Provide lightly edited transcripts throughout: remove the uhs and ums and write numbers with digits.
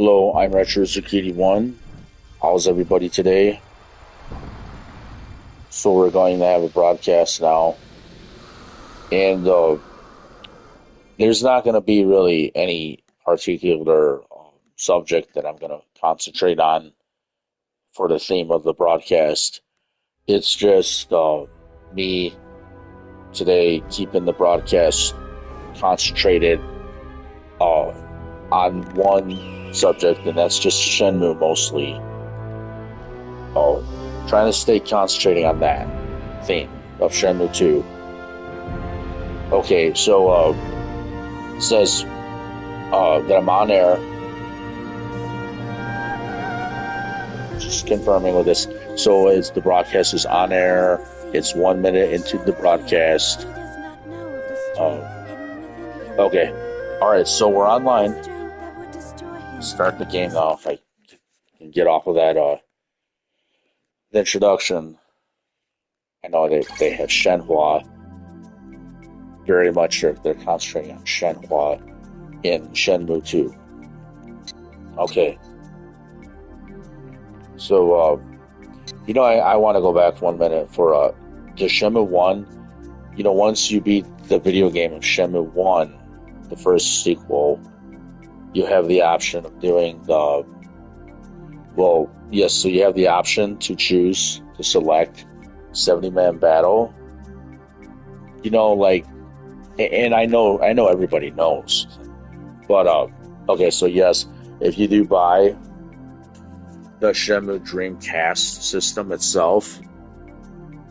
Hello, I'm Retro Zucchini One. How's everybody today? So we're going to have a broadcast now, and there's not going to be really any particular subject that I'm going to concentrate on for the theme of the broadcast. It's just me today keeping the broadcast concentrated uh, on one subject, and that's just Shenmue mostly. Oh, trying to stay concentrating on that theme of Shenmue 2. Okay, so it says that I'm on air. Just confirming with this. So it's the broadcast is on air. It's 1 minute into the broadcast. Okay. All right, so we're online. Start the game now if I can get off of that the introduction. I know they have Shenhua. Very much they're concentrating on Shenhua in Shenmue 2. Okay. So, I want to go back 1 minute for the Shenmue 1. Once you beat the video game of Shenmue 1, the first sequel, you have the option of doing so you have the option to choose to select 70-man battle. And I know everybody knows, but okay, so yes, if you do buy the Shenmue Dreamcast system itself,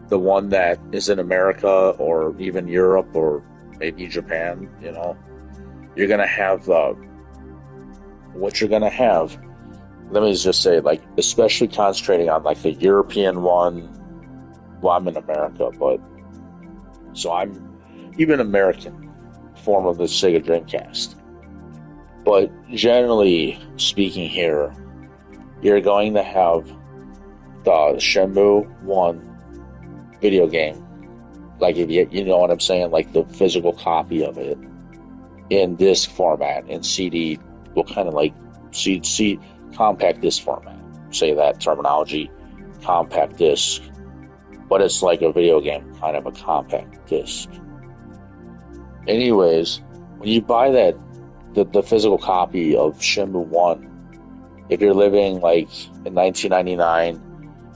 the one that is in America or even Europe or maybe Japan, you're gonna have what you're gonna have. Let me just say, especially concentrating on the European one. Well, I'm in America, but so I'm even American form of the Sega Dreamcast. But generally speaking here, you're going to have the Shenmue 1 video game, if you know what I'm saying, the physical copy of it in disc format, in CD, kind of CD compact disc format, say that terminology, compact disc, but it's like a video game, kind of a compact disc. Anyways, when you buy the physical copy of Shenmue 1, if you're living in 1999,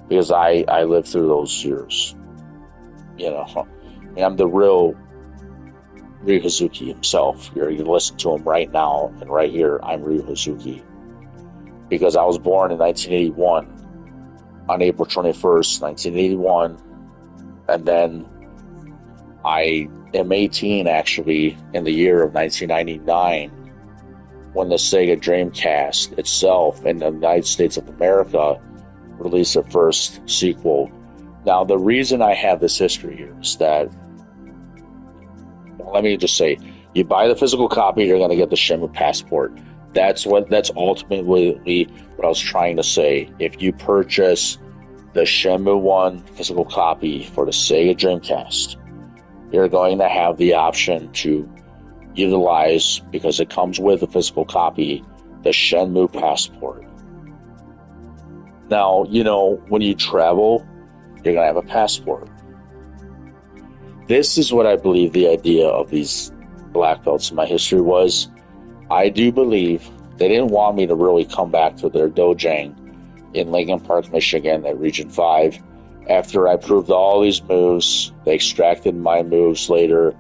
because I lived through those years, I'm the real Ryu Hazuki himself. You listen to him right now, and right here, I'm Ryu Hazuki. Because I was born in 1981, on April 21st, 1981, and then I am 18 actually in the year of 1999 when the Sega Dreamcast itself in the United States of America released the first sequel. Now, the reason I have this history here is that, let me just say, you buy the physical copy, you're going to get the Shenmue passport. That's ultimately what I was trying to say. If you purchase the Shenmue 1 physical copy for the Sega Dreamcast, you're going to have the option to utilize, because it comes with a physical copy, the Shenmue passport. Now, when you travel, you're going to have a passport. This is what I believe the idea of these black belts in my history was. I do believe they didn't want me to really come back to their dojang in Lincoln Park, Michigan at Region 5. After I proved all these moves, they extracted my moves later.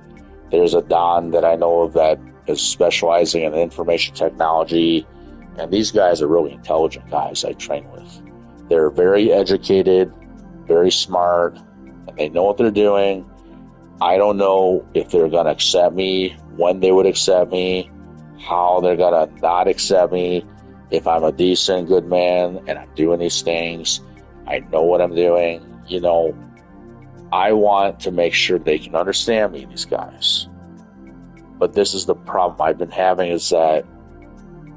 There's a Don that I know of that is specializing in information technology, and these guys are really intelligent guys I train with. They're very educated, very smart, and they know what they're doing. I don't know if they're going to accept me, when they would accept me, how they're going to not accept me, if I'm a decent, good man, and I'm doing these things. I know what I'm doing. I want to make sure they can understand me, these guys. But this is the problem I've been having, is that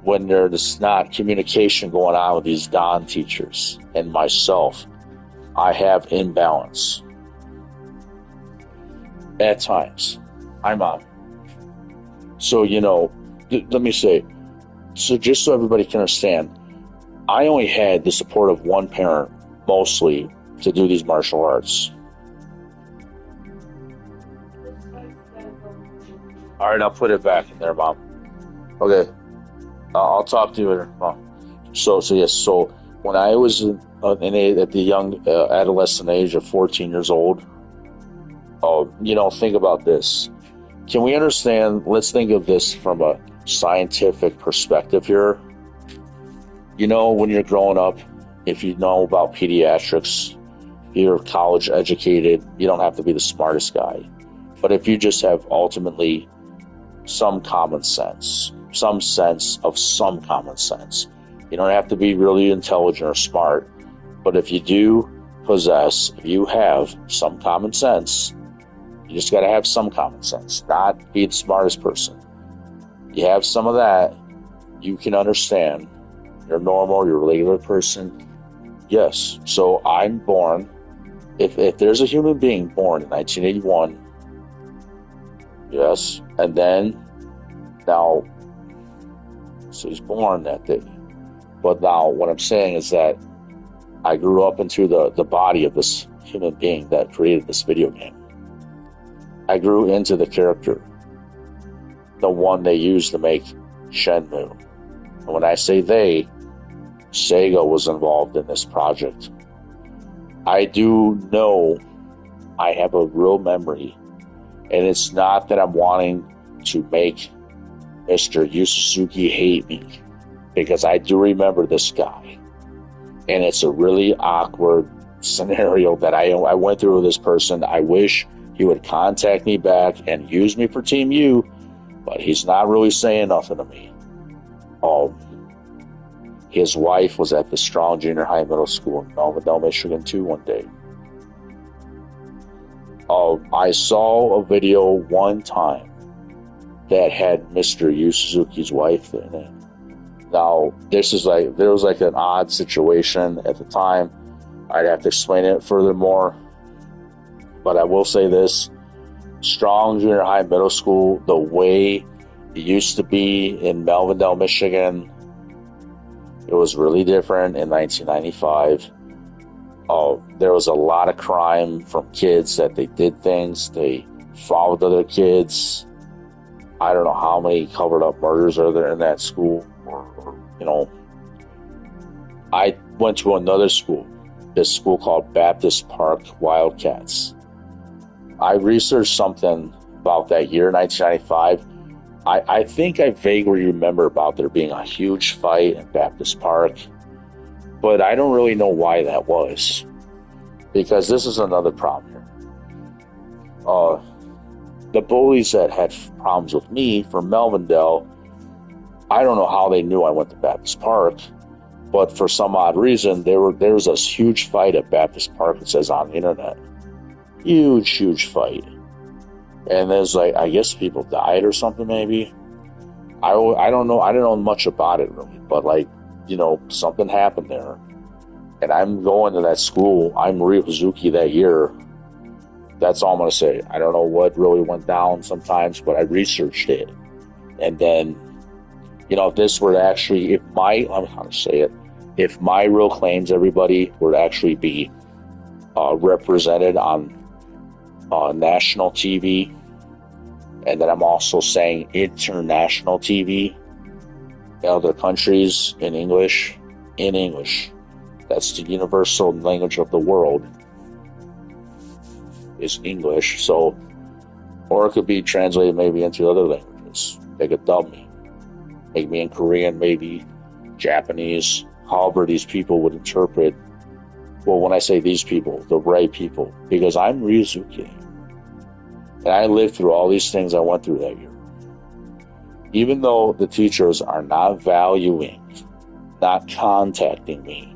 when there's not communication going on with these Don teachers and myself, I have imbalance. At times, I'm on. So, let me say, So just so everybody can understand, I only had the support of one parent, mostly, to do these martial arts. All right, I'll put it back in there, Mom. Okay, I'll talk to you later, Mom. So yes. So when I was at the young adolescent age of 14 years old, think about this. Can we understand? Let's think of this from a scientific perspective here. When you're growing up, if you know about pediatrics, you're college educated, you don't have to be the smartest guy. But if you just have ultimately some common sense, some sense of some common sense, you don't have to be really intelligent or smart. But if you do if you have some common sense, you just got to have some common sense, not be the smartest person. You have some of that, you can understand. You're normal, you're a regular person. Yes. So I'm born. If there's a human being born in 1981, yes, and then now, so he's born that day. But now what I'm saying is that I grew up into the body of this human being that created this video game. I grew into the character, the one they used to make Shenmue. And when I say they, Sega was involved in this project. I do know I have a real memory, and it's not that I'm wanting to make Mr. Yu Suzuki hate me, because I do remember this guy, and it's a really awkward scenario that I went through with this person. I wish he would contact me back and use me for Team U, but he's not really saying nothing to me. His wife was at the Strong Junior High Middle School in Melvindale, Michigan, too, one day. I saw a video one time that had Mr. Yu Suzuki's wife in it. Now, there was like an odd situation at the time. I'd have to explain it furthermore. But I will say this. Strong Junior High Middle School, the way it used to be in Melvindale, Michigan, it was really different in 1995. There was a lot of crime from kids that they did things. They followed other kids. I don't know how many covered up murders are there in that school. I went to another school, this school called Baptist Park Wildcats. I researched something about that year, 1995. I think I vaguely remember about there being a huge fight in Baptist Park, but I don't really know why that was, because this is another problem here. The bullies that had problems with me from Melvindale, I don't know how they knew I went to Baptist Park, but for some odd reason, there was this huge fight at Baptist Park, it says on the internet. Huge fight. And there's I guess people died or something maybe. I don't know. I don't know much about it really, but something happened there. And I'm going to that school. I'm Ryu Hazuki that year. That's all I'm going to say. I don't know what really went down sometimes, but I researched it. And then, if this were to actually, if my real claims, everybody, were to actually be represented on national TV, and then I'm also saying international TV in other countries in English. That's the universal language of the world, is English. So, or it could be translated maybe into other languages. They could dub me, make me in Korean, maybe Japanese, however these people would interpret. Well, when I say these people, the right people, because I'm Ryuzuki. And I lived through all these things I went through that year. Even though the teachers are not valuing, not contacting me,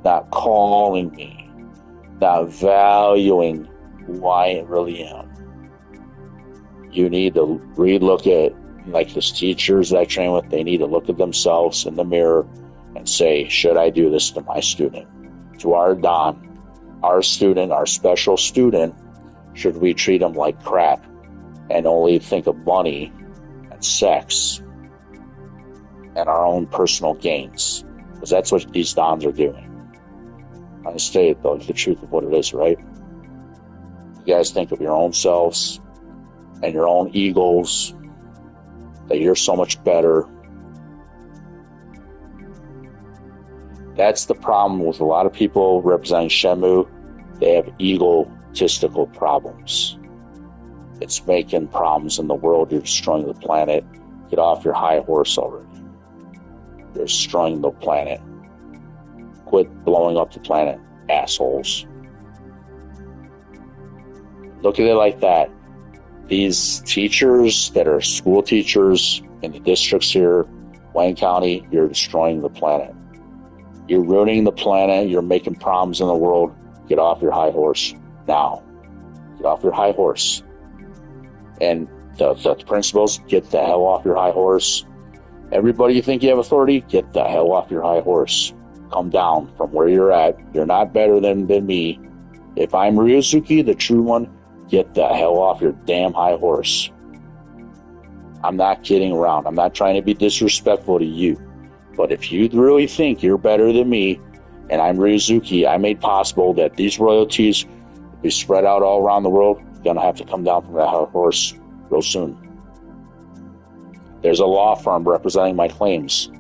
not calling me, not valuing who I really am, you need to relook at, these teachers that I train with, they need to look at themselves in the mirror and say, should I do this to my student? To our Don, our student, our special student, should we treat him like crap and only think of money and sex and our own personal gains, because that's what these dons are doing. I state the truth of what it is, right? You guys think of your own selves and your own egos, that you're so much better. That's the problem with a lot of people representing Shenmue. They have egotistical problems. It's making problems in the world. You're destroying the planet. Get off your high horse already. You're destroying the planet. Quit blowing up the planet, assholes. Look at it like that. These teachers that are school teachers in the districts here, Wayne County, you're destroying the planet. You're ruining the planet. You're making problems in the world. Get off your high horse now. Get off your high horse. And the principals, get the hell off your high horse. Everybody you think you have authority, get the hell off your high horse. Come down from where you're at. You're not better than me. If I'm Ryuzuki, the true one, get the hell off your damn high horse. I'm not kidding around. I'm not trying to be disrespectful to you. But if you really think you're better than me, and I'm Ryuzuki, I made possible that these royalties be spread out all around the world, you're going to have to come down from that high horse real soon. There's a law firm representing my claims.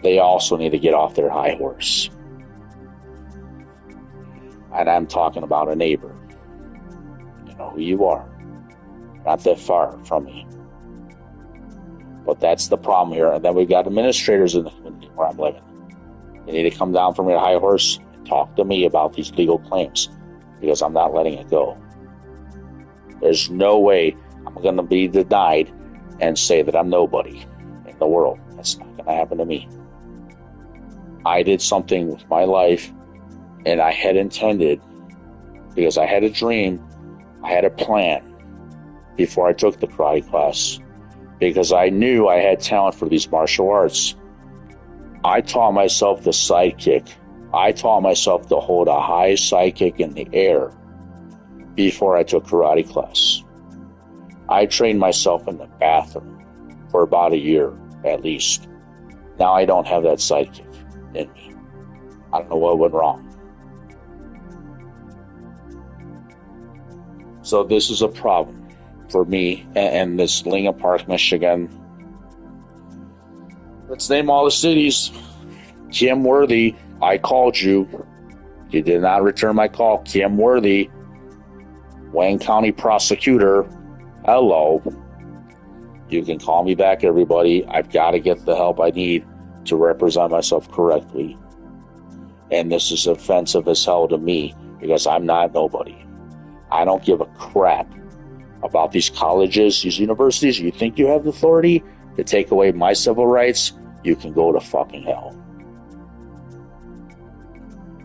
They also need to get off their high horse. And I'm talking about a neighbor. You know who you are. Not that far from me. But that's the problem here. And then we've got administrators in the community where I'm living. You need to come down from your high horse and talk to me about these legal claims, because I'm not letting it go. There's no way I'm going to be denied and say that I'm nobody in the world. That's not going to happen to me. I did something with my life, and I had intended, because I had a dream, I had a plan before I took the karate class, because I knew I had talent for these martial arts. I taught myself the sidekick. I taught myself to hold a high sidekick in the air before I took karate class. I trained myself in the bathroom for about a year, at least. Now I don't have that sidekick in me. I don't know what went wrong. So this is a problem for me and this Lincoln Park, Michigan. Let's name all the cities. Kim Worthy, I called you. You did not return my call. Kim Worthy, Wayne County prosecutor. Hello. You can call me back, everybody. I've got to get the help I need to represent myself correctly. And this is offensive as hell to me, because I'm not nobody. I don't give a crap about these colleges, these universities. You think you have the authority to take away my civil rights? You can go to fucking hell.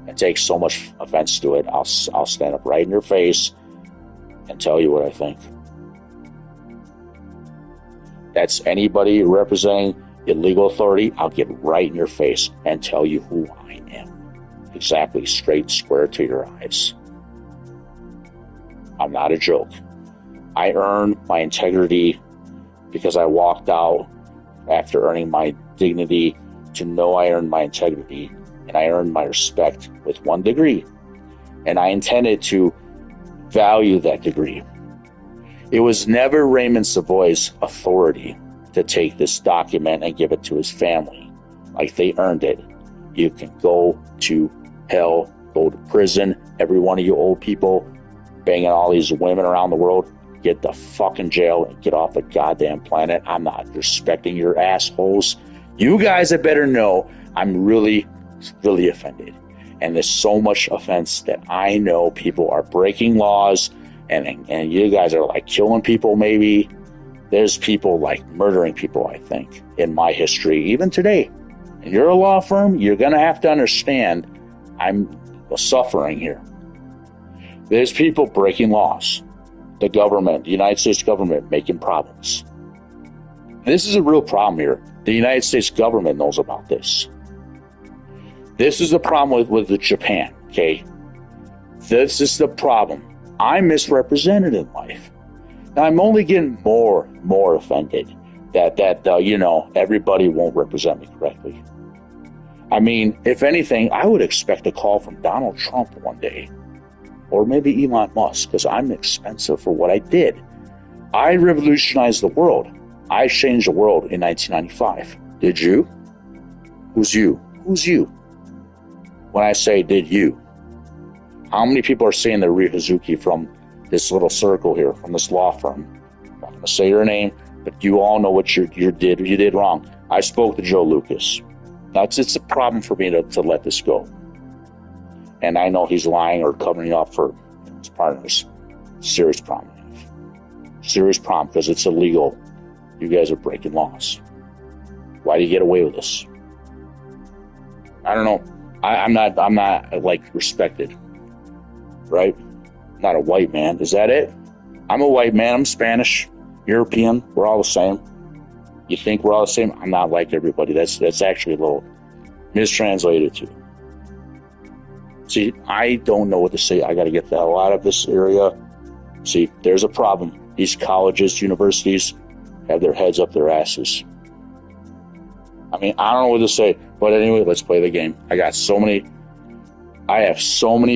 I take so much offense to it. I'll stand up right in your face and tell you what I think. That's anybody representing illegal authority. I'll get right in your face and tell you who I am. Exactly, straight, square to your eyes. I'm not a joke. I earned my integrity because I walked out after earning my dignity to know I earned my integrity, and I earned my respect with 1 degree. And I intended to value that degree. It was never Raymond Savoy's authority to take this document and give it to his family. Like they earned it. You can go to hell, go to prison. Every one of you old people banging all these women around the world, get the fucking jail and get off the goddamn planet. I'm not respecting your assholes. You guys had better know I'm really, really offended. And there's so much offense that I know people are breaking laws, and you guys are like killing people maybe. There's people like murdering people, I think, in my history, even today. And you're a law firm, you're going to have to understand I'm suffering here. There's people breaking laws. The government, the United States government, making problems. And this is a real problem here. The United States government knows about this. This is the problem with Japan, okay? This is the problem. I'm misrepresented in life. Now, I'm only getting more offended. that everybody won't represent me correctly. I mean, if anything, I would expect a call from Donald Trump one day, or maybe Elon Musk, because I'm expensive for what I did. I revolutionized the world. I changed the world in 1995. Did you? Who's you? Who's you? When I say did you, how many people are saying they're Ryu Hazuki from this little circle here, from this law firm? I'm not going to say your name, but you all know what you did wrong. I spoke to Joe Lucas. Now, it's a problem for me to let this go. And I know he's lying or covering up for his partners. Serious problem. Serious problem, because it's illegal. You guys are breaking laws. Why do you get away with this? I don't know. I'm not like respected, right? I'm not a white man. Is that it? I'm a white man. I'm Spanish, European. We're all the same. You think we're all the same? I'm not like everybody. That's actually a little mistranslated too. See, I don't know what to say. I got to get the hell out of this area. See, there's a problem. These colleges, universities have their heads up their asses. I mean, I don't know what to say. But anyway, let's play the game. I have so many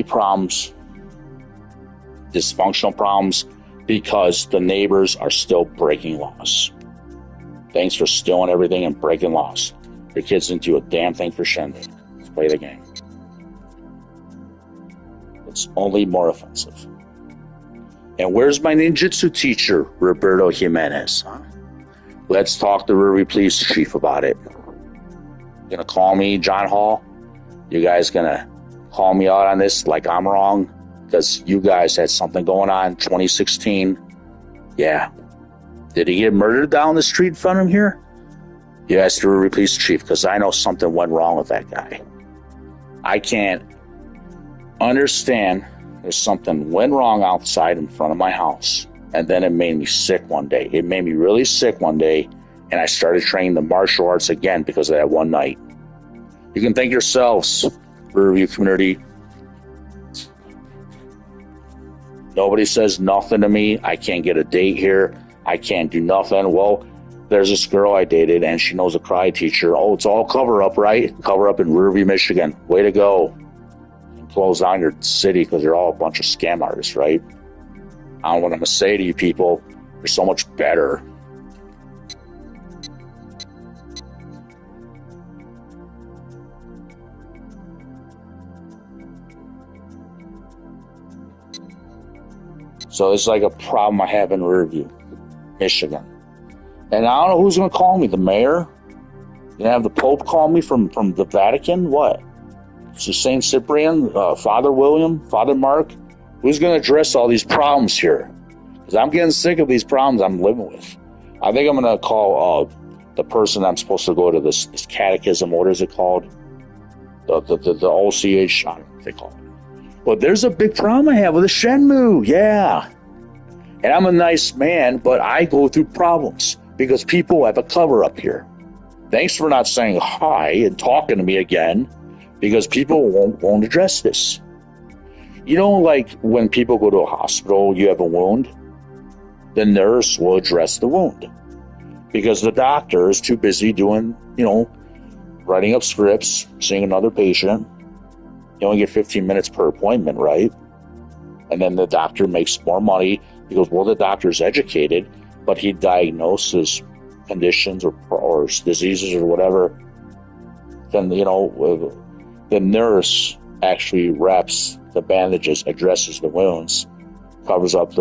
problems, dysfunctional problems, because the neighbors are still breaking laws. Thanks for stealing everything and breaking laws. Your kids didn't do a damn thing for Shenmue. Let's play the game. It's only more offensive. And where's my ninjutsu teacher, Roberto Jimenez? Huh? Let's talk to the Ruby Police Chief about it. Gonna call me John Hall? You guys gonna call me out on this like I'm wrong? Because you guys had something going on in 2016. Yeah. Did he get murdered down the street in front of him here? You asked the Ruby Police Chief, because I know something went wrong with that guy. I can't understand. There's something went wrong outside in front of my house. And then it made me sick one day. It made me really sick one day. And I started training the martial arts again because of that one night. You can thank yourselves, review community. Nobody says nothing to me. I can't get a date here. I can't do nothing. Well, there's this girl I dated, and she knows a karate teacher. Oh, it's all cover up, right? Cover up in Riverview, Michigan. Way to go. And close down your city because you're all a bunch of scam artists, right? I don't know what I'm going to say to you people. You're so much better. So it's like a problem I have in Riverview, Michigan. And I don't know who's going to call me. The mayor? You going to have the Pope call me from the Vatican? What? It's the St. Cyprian, Father William, Father Mark? Who's going to address all these problems here? Because I'm getting sick of these problems I'm living with. I think I'm going to call the person I'm supposed to go to this catechism. What is it called? The OCH. I don't know what they call it. But there's a big problem I have with the Shenmue. Yeah. And I'm a nice man, but I go through problems because people have a cover up here. Thanks for not saying hi and talking to me again, because people won't address this. You know, like when people go to a hospital, you have a wound, the nurse will address the wound because the doctor is too busy doing, writing up scripts, seeing another patient. You only get 15 minutes per appointment, right? And then the doctor makes more money because, well, the doctor's educated, but he diagnoses conditions or diseases or whatever. Then, the nurse actually wraps the bandages, addresses the wounds, covers up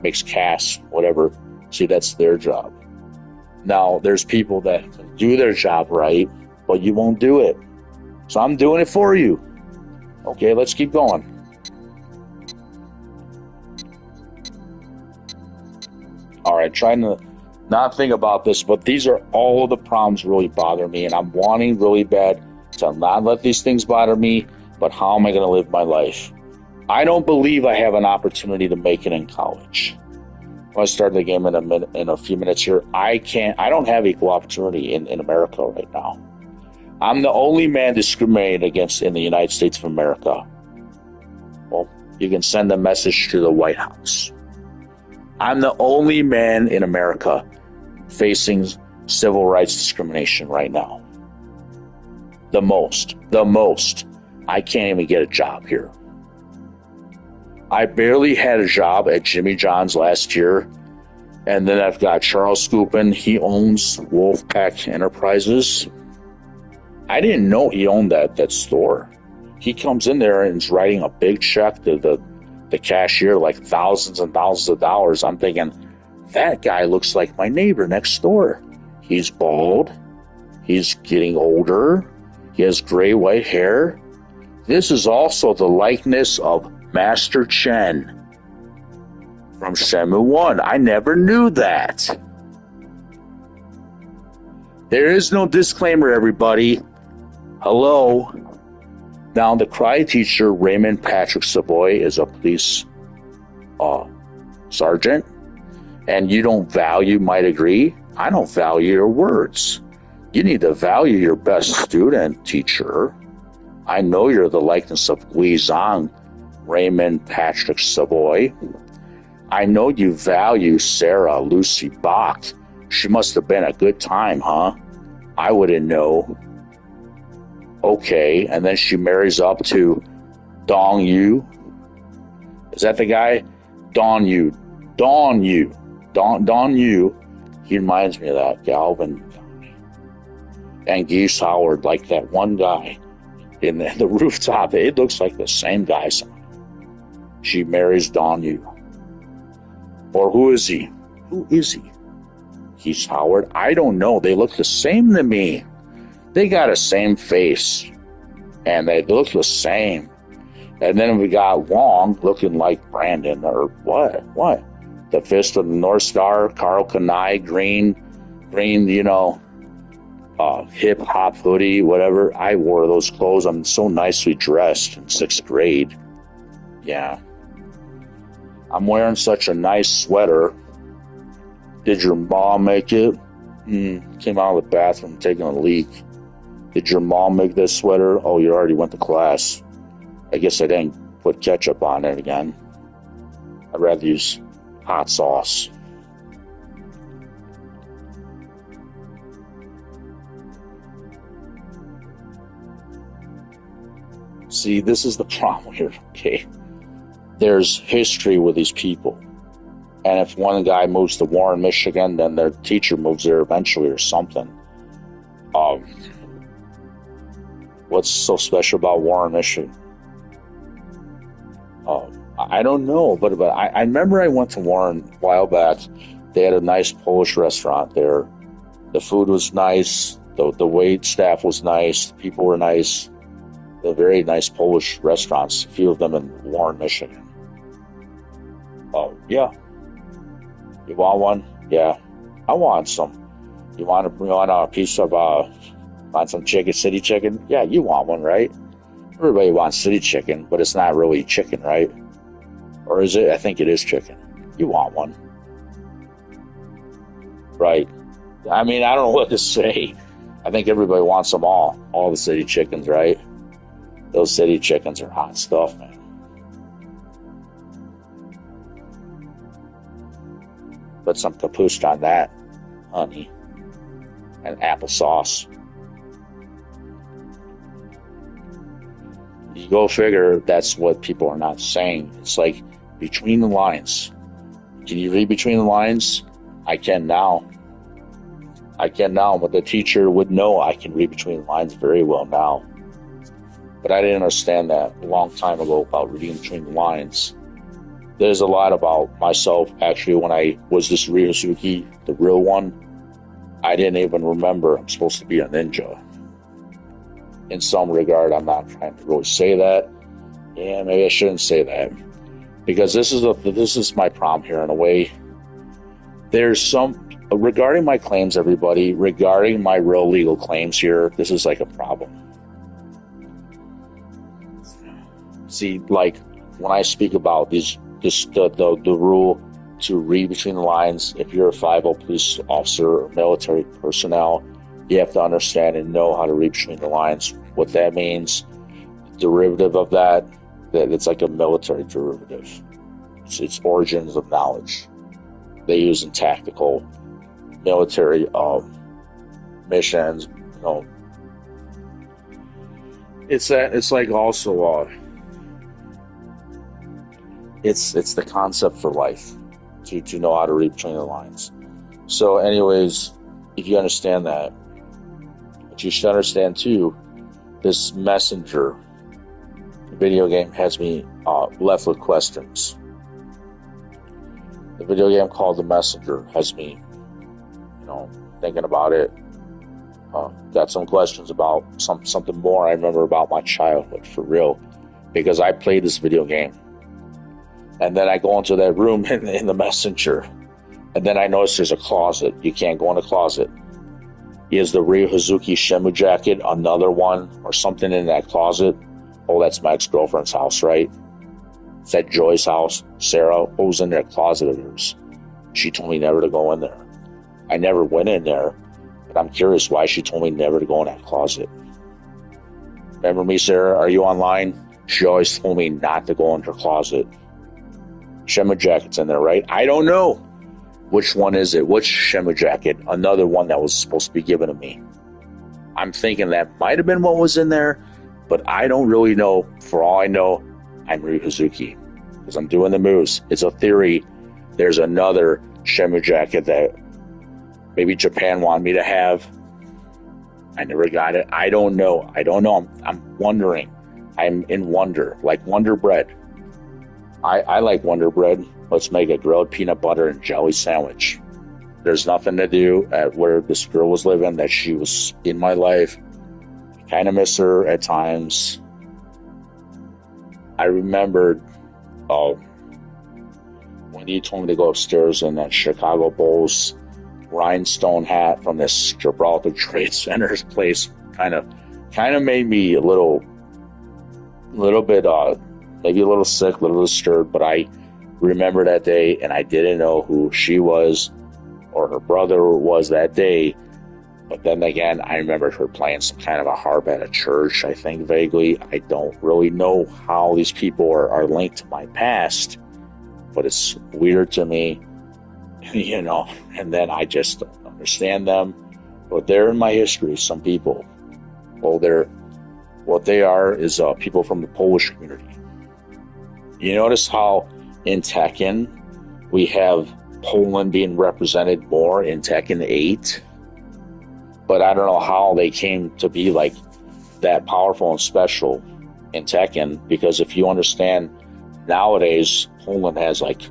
makes casts, whatever. See, that's their job. Now, there's people that do their job right, but you won't do it. So I'm doing it for you. Okay, let's keep going. All right, trying to not think about this, but these are all the problems really bother me, and I'm wanting really bad to not let these things bother me, but how am I going to live my life? I don't believe I have an opportunity to make it in college. When I start the game in a few minutes here, I don't have equal opportunity in America right now. I'm the only man discriminated against in the United States of America. Well, you can send a message to the White House. I'm the only man in America facing civil rights discrimination right now. The most. I can't even get a job here. I barely had a job at Jimmy John's last year. And then I've got Charles Scoopin. He owns Wolfpack Enterprises. I didn't know he owned that store. He comes in there and is writing a big check to the cashier, like thousands and thousands of dollars. I'm thinking, that guy looks like my neighbor next door. He's bald. He's getting older. He has gray white hair. This is also the likeness of Master Chen from Shenmue 1. I never knew that. There is no disclaimer, everybody. Hello. Now, the karate teacher, Raymond Patrick Savoy, is a police sergeant, and you don't value my degree. I don't value your words. You need to value your best student, teacher. I know you're the likeness of Gui Zhang, Raymond Patrick Savoy. I know you value Sarah Lucy Bach. She must have been a good time, huh? I wouldn't know. Okay, and then she marries up to Dong Yu. Is that the guy? Don Yu. He reminds me of that, Galvin. And Geese Howard, like that one guy in the rooftop. It looks like the same guy. She marries Don Yu. Or who is he? Who is he? Geese Howard? I don't know. They look the same to me. They got the same face. And they look the same. And then we got Wong looking like Brandon, or what? What? The Fist of the North Star, Carl Kanai, green, hip hop hoodie, whatever. I wore those clothes. I'm so nicely dressed in 6th grade. Yeah. I'm wearing such a nice sweater. Did your mom make it? Came out of the bathroom taking a leak. Did your mom make this sweater? Oh, you already went to class. I guess I didn't put ketchup on it again. I'd rather use hot sauce. See, this is the problem here, okay? There's history with these people. And if one guy moves to Warren, Michigan, then their teacher moves there eventually or something. What's so special about Warren, Michigan? I don't know, but I remember I went to Warren a while back. They had a nice Polish restaurant there. The food was nice. The wait staff was nice. The people were nice. They're very nice Polish restaurants. A few of them in Warren, Michigan. Oh, yeah. You want one? Yeah. I want some. You want a piece of, want some chicken, city chicken? Yeah, you want one, right? Everybody wants city chicken, but it's not really chicken, right? Or is it? I think it is chicken. You want one. Right. I mean, I don't know what to say. I think everybody wants them all the city chickens, right? Those city chickens are hot stuff, man. Put some capuchin on that, honey, and applesauce. You go figure, that's what people are not saying. It's like between the lines. Can you read between the lines? I can now. But the teacher would know I can read between the lines very well now. But I didn't understand that a long time ago about reading between the lines. There's a lot about myself, actually, when I was this Ryusuke, the real one, I didn't even remember I'm supposed to be a ninja. In some regard, I'm not trying to really say that. Yeah, maybe I shouldn't say that. Because this is my problem here in a way. There's regarding my claims, everybody, regarding my real legal claims here, this is like a problem. See, like, when I speak about the rule to read between the lines, if you're a 5-0 police officer or military personnel, you have to understand and know how to read between the lines. What that means, derivative of that it's like a military derivative. It's origins of knowledge they use in tactical military missions. You know, it's like also it's the concept for life to know how to read between the lines. So, anyways, if you understand that, but you should understand too, this Messenger video game has me left with questions. The video game called The Messenger has me, thinking about it. Got some questions about something more I remember about my childhood, for real, because I played this video game. And then I go into that room in the Messenger, and then I notice there's a closet. You can't go in the closet. Is the Ryu Hazuki Shenmue jacket another one or something in that closet? Oh, that's my ex-girlfriend's house, right? Is that Joy's house? Sarah? What was in that closet of hers? She told me never to go in there. I never went in there, but I'm curious why she told me never to go in that closet. Remember me, Sarah? Are you online? She always told me not to go in her closet. Shenmue jacket's in there, right? I don't know. Which one is it? Which Shenmue jacket? Another one that was supposed to be given to me. I'm thinking that might have been what was in there, but I don't really know. For all I know, I'm Ryu Hazuki because I'm doing the moves. It's a theory. There's another Shenmue jacket that maybe Japan wanted me to have. I never got it. I don't know. I'm wondering. I'm in wonder, like Wonder Bread. I like Wonder Bread. Let's make a grilled peanut butter and jelly sandwich. There's nothing to do at where this girl was living, that she was in my life. I kind of miss her at times. I remembered when you told me to go upstairs in that Chicago Bulls rhinestone hat from this Gibraltar Trade Center place. Kind of made me a little bit maybe a little sick, a little disturbed, but I remember that day, and I didn't know who she was or her brother was that day. But then again, I remember her playing some kind of a harp at a church, I think, vaguely. I don't really know how these people are linked to my past, but it's weird to me, and then I just don't understand them. But they're in my history, some people. Well, what they are is people from the Polish community. You notice how in Tekken we have Poland being represented more in Tekken 8? But I don't know how they came to be like that powerful and special in Tekken, because if you understand, nowadays Poland has like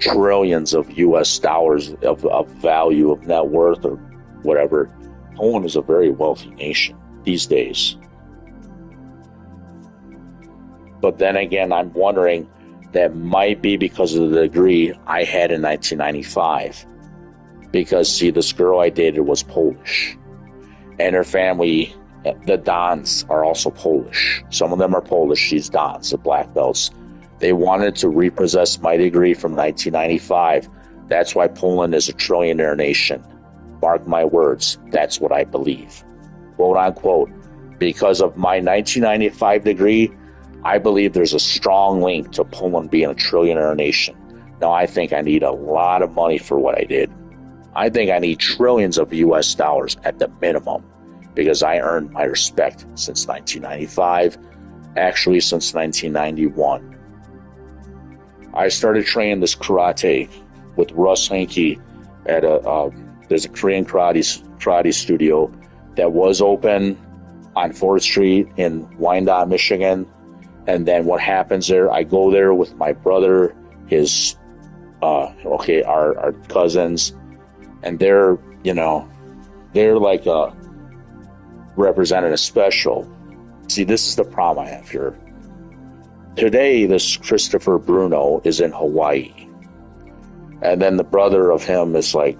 trillions of US dollars of value, of net worth or whatever. Poland is a very wealthy nation these days. But then again, I'm wondering, that might be because of the degree I had in 1995. Because, see, this girl I dated was Polish. And her family, the Dons, are also Polish. Some of them are Polish, these Dons, the black belts. They wanted to repossess my degree from 1995. That's why Poland is a trillionaire nation. Mark my words, that's what I believe. Quote unquote. Because of my 1995 degree, I believe there's a strong link to Poland being a trillionaire nation. Now, I think I need a lot of money for what I did. I think I need trillions of US dollars at the minimum, because I earned my respect since 1995, actually since 1991. I started training this karate with Russ Henke at there's a Korean karate studio that was open on 4th Street in Wyandotte, Michigan. And then what happens there, I go there with my brother, our cousins, and they're like representative special. See, this is the problem I have here. Today, this Christopher Bruno is in Hawaii. And then the brother of him is like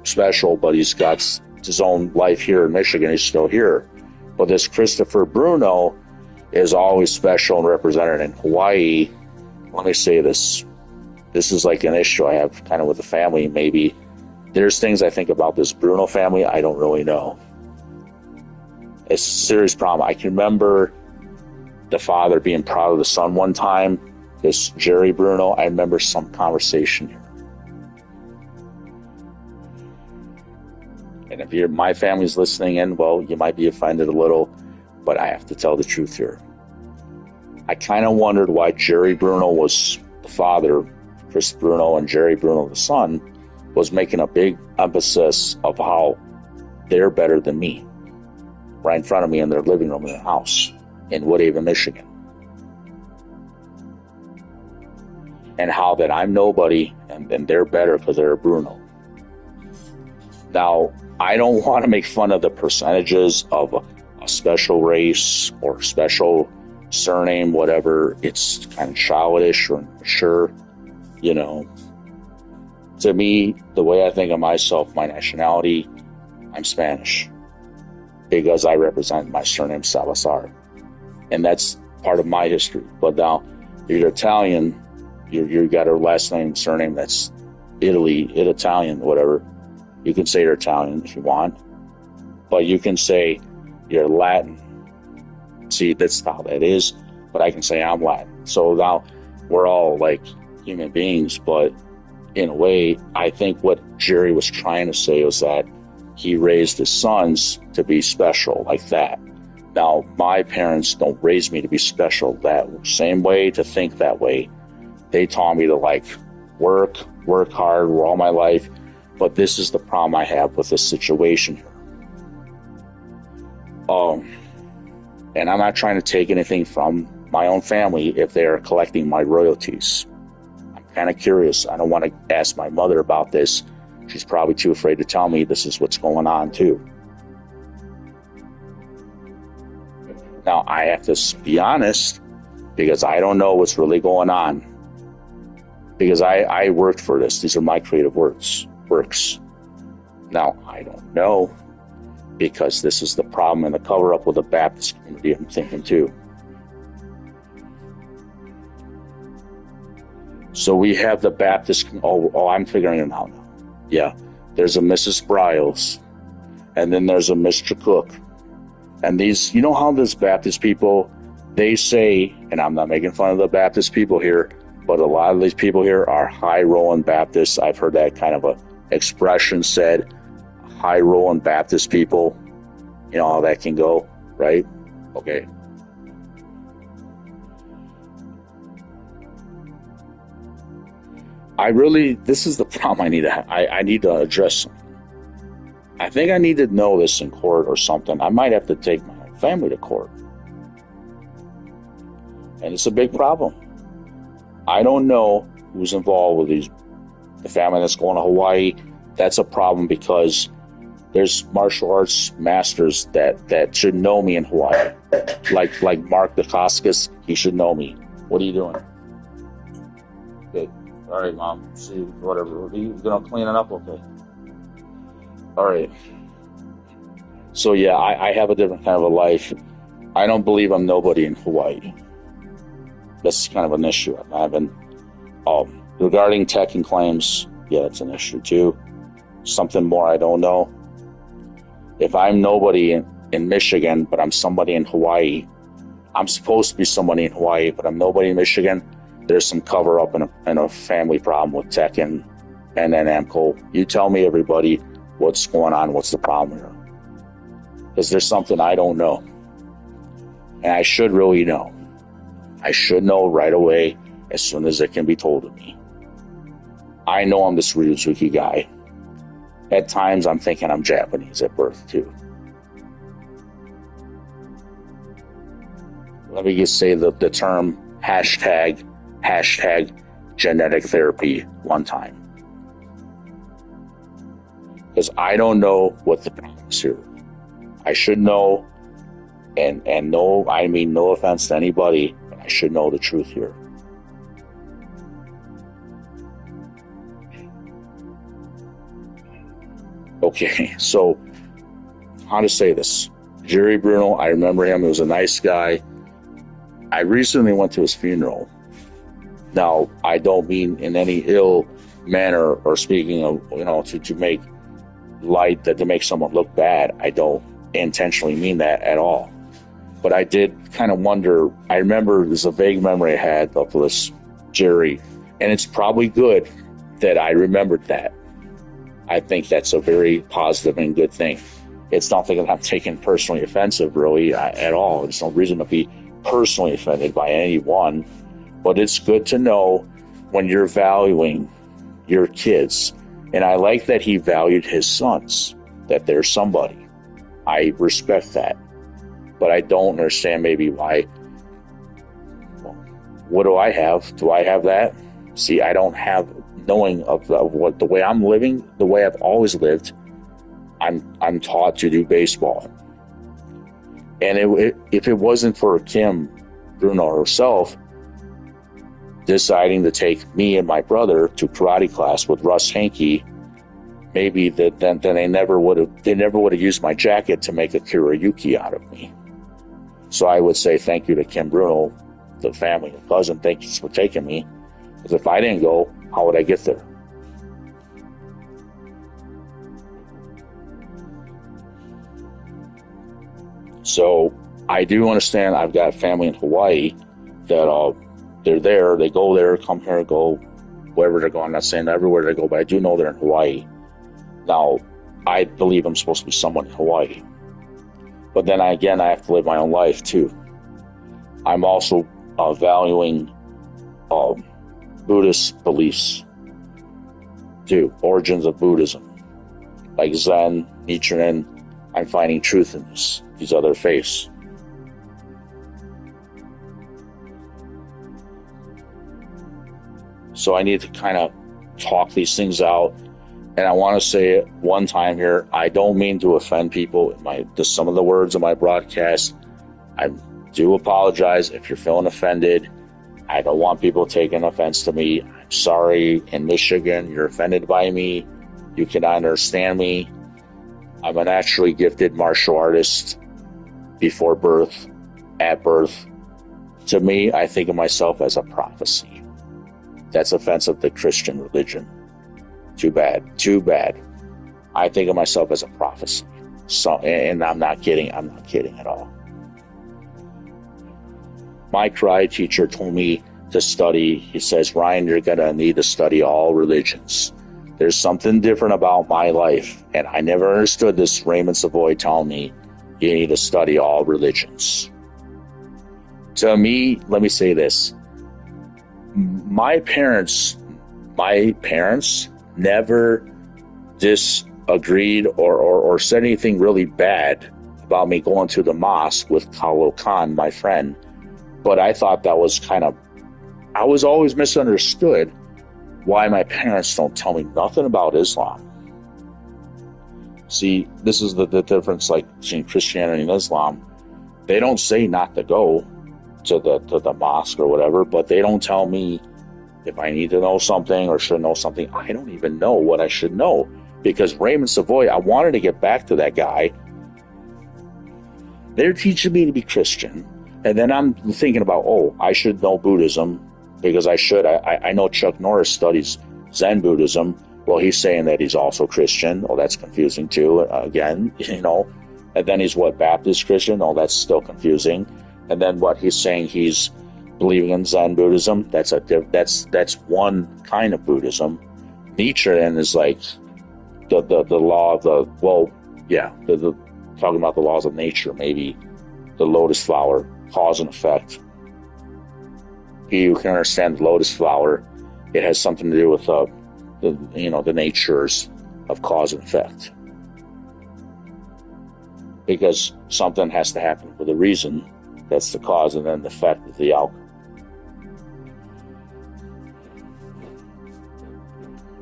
special, but he's got his own life here in Michigan. He's still here. But this Christopher Bruno is always special and represented in Hawaii. Let me say this. This is like an issue I have kind of with the family, maybe. There's things I think about this Bruno family I don't really know. It's a serious problem. I can remember the father being proud of the son one time, this Jerry Bruno. I remember some conversation here. And if my family's listening in, well, you might be offended a little, but I have to tell the truth here. I kind of wondered why Jerry Bruno was the father, Chris Bruno, and Jerry Bruno, the son, was making a big emphasis of how they're better than me, right in front of me in their living room in their house in Woodhaven, Michigan. And how that I'm nobody and they're better because they're a Bruno. Now, I don't want to make fun of the percentages of a special race or special surname, whatever. It's kind of childish or immature, you know. To me, the way I think of myself, my nationality, I'm Spanish because I represent my surname Salazar, and that's part of my history. But now, if you're Italian, you got a last name, surname that's Italian, whatever. You can say you're Italian if you want, but you can say you're Latin. See, that's how that is. But I can say I'm Latin. So now we're all like human beings, but in a way, I think what Jerry was trying to say was that he raised his sons to be special like that. Now, my parents don't raise me to be special that same way, to think that way. They taught me to like work hard all my life. But this is the problem I have with this situation here. And I'm not trying to take anything from my own family if they're collecting my royalties. I'm kind of curious. I don't want to ask my mother about this. She's probably too afraid to tell me this is what's going on too. Now, I have to be honest because I don't know what's really going on. Because I worked for this. These are my creative works. Now, I don't know because this is the problem and the cover-up with the Baptist community, I'm thinking too. So we have the Baptist, I'm figuring it out now. Yeah, there's a Mrs. Bryles, and then there's a Mr. Cook. And these, you know how these Baptist people, they say, and I'm not making fun of the Baptist people here, but a lot of these people here are high-rolling Baptists. I've heard that kind of a expression said, high-rolling Baptist people. You know how that can go, right? Okay. This is the problem I need to address. I think I need to know this in court or something. I might have to take my own family to court. And it's a big problem. I don't know who's involved with the family that's going to Hawaii. That's a problem because there's martial arts masters that should know me in Hawaii. Like Mark Dacascos, he should know me. What are you doing? Good. All right, Mom. See, whatever. Are you going to clean it up? Okay. All right. So, yeah, I have a different kind of a life. I don't believe I'm nobody in Hawaii. That's kind of an issue I'm having. Regarding tech and claims, yeah, it's an issue too. Something more I don't know. If I'm nobody in Michigan, but I'm somebody in Hawaii, I'm supposed to be somebody in Hawaii, but I'm nobody in Michigan, there's some cover-up and a family problem with tech and then AMCO. You tell me, everybody, what's going on, what's the problem here? Because there's something I don't know. And I should really know. I should know right away as soon as it can be told to me. I know I'm this Ryuzuki guy. At times I'm thinking I'm Japanese at birth too. Let me just say the term hashtag genetic therapy one time. Because I don't know what the problem is here. I should know, and no, I mean no offense to anybody, but I should know the truth here. Okay, so how to say this? Jerry Bruno, I remember him. He was a nice guy. I recently went to his funeral. Now, I don't mean in any ill manner or speaking of, to make light, that to make someone look bad. I don't intentionally mean that at all. But I did kind of wonder. I remember there's a vague memory I had of this Jerry, and it's probably good that I remembered that. I think that's a very positive and good thing. It's nothing that I'm taking personally offensive, really, at all. There's no reason to be personally offended by anyone, but it's good to know when you're valuing your kids. And I like that he valued his sons, that they're somebody. I respect that. But I don't understand maybe why. Well, what do I have? Do I have that? See, I don't have knowing of what the way I'm living, the way I've always lived. I'm taught to do baseball. And if it wasn't for Kim Bruno herself deciding to take me and my brother to karate class with Russ Hankey, maybe then they never would have used my jacket to make a Kirayuki out of me. So I would say thank you to Kim Bruno, the family, the cousin. Thank you for taking me. Because if I didn't go, how would I get there? So I do understand I've got family in Hawaii that they're there, they go there, come here, go wherever they're going. I'm not saying everywhere they go, but I do know they're in Hawaii. Now, I believe I'm supposed to be someone in Hawaii. But then I have to live my own life too. I'm also valuing Buddhist beliefs too, origins of Buddhism. Like Zen, Nichiren, I'm finding truth in these other faiths. So I need to kind of talk these things out. And I want to say it one time here. I don't mean to offend people in some of the words of my broadcast. I do apologize if you're feeling offended. I don't want people taking offense to me. I'm sorry. In Michigan, you're offended by me. You cannot understand me. I'm a naturally gifted martial artist before birth, at birth. To me, I think of myself as a prophecy. That's offensive to Christian religion. Too bad. I think of myself as a prophecy. So, and I'm not kidding at all. My karate teacher told me to study. He says, Ryan, you're going to need to study all religions. There's something different about my life, and I never understood this. Raymond Savoy telling me you need to study all religions. To me, let me say this. My parents never disagreed or said anything really bad about me going to the mosque with Paulo Khan, my friend. But I thought that was I was always misunderstood why my parents don't tell me nothing about Islam. See, this is the difference between Christianity and Islam. They don't say not to go to the mosque or whatever, but they don't tell me if I need to know something or should know something. I don't even know what I should know, because Raymond Savoy, I wanted to get back to that guy. They're teaching me to be Christian, and then I'm thinking about, I should know Buddhism, because I should. I know Chuck Norris studies Zen Buddhism. Well, he's saying that he's also Christian. Oh, that's confusing too. Again, and then he's Baptist Christian. Oh, that's still confusing. And then what he's saying, he's believing in Zen Buddhism. That's one kind of Buddhism. Nichiren is like the law of the talking about the laws of nature, maybe the lotus flower, cause and effect. You can understand the lotus flower. It has something to do with the natures of cause and effect, because something has to happen for the reason. That's the cause, and then the effect is the outcome.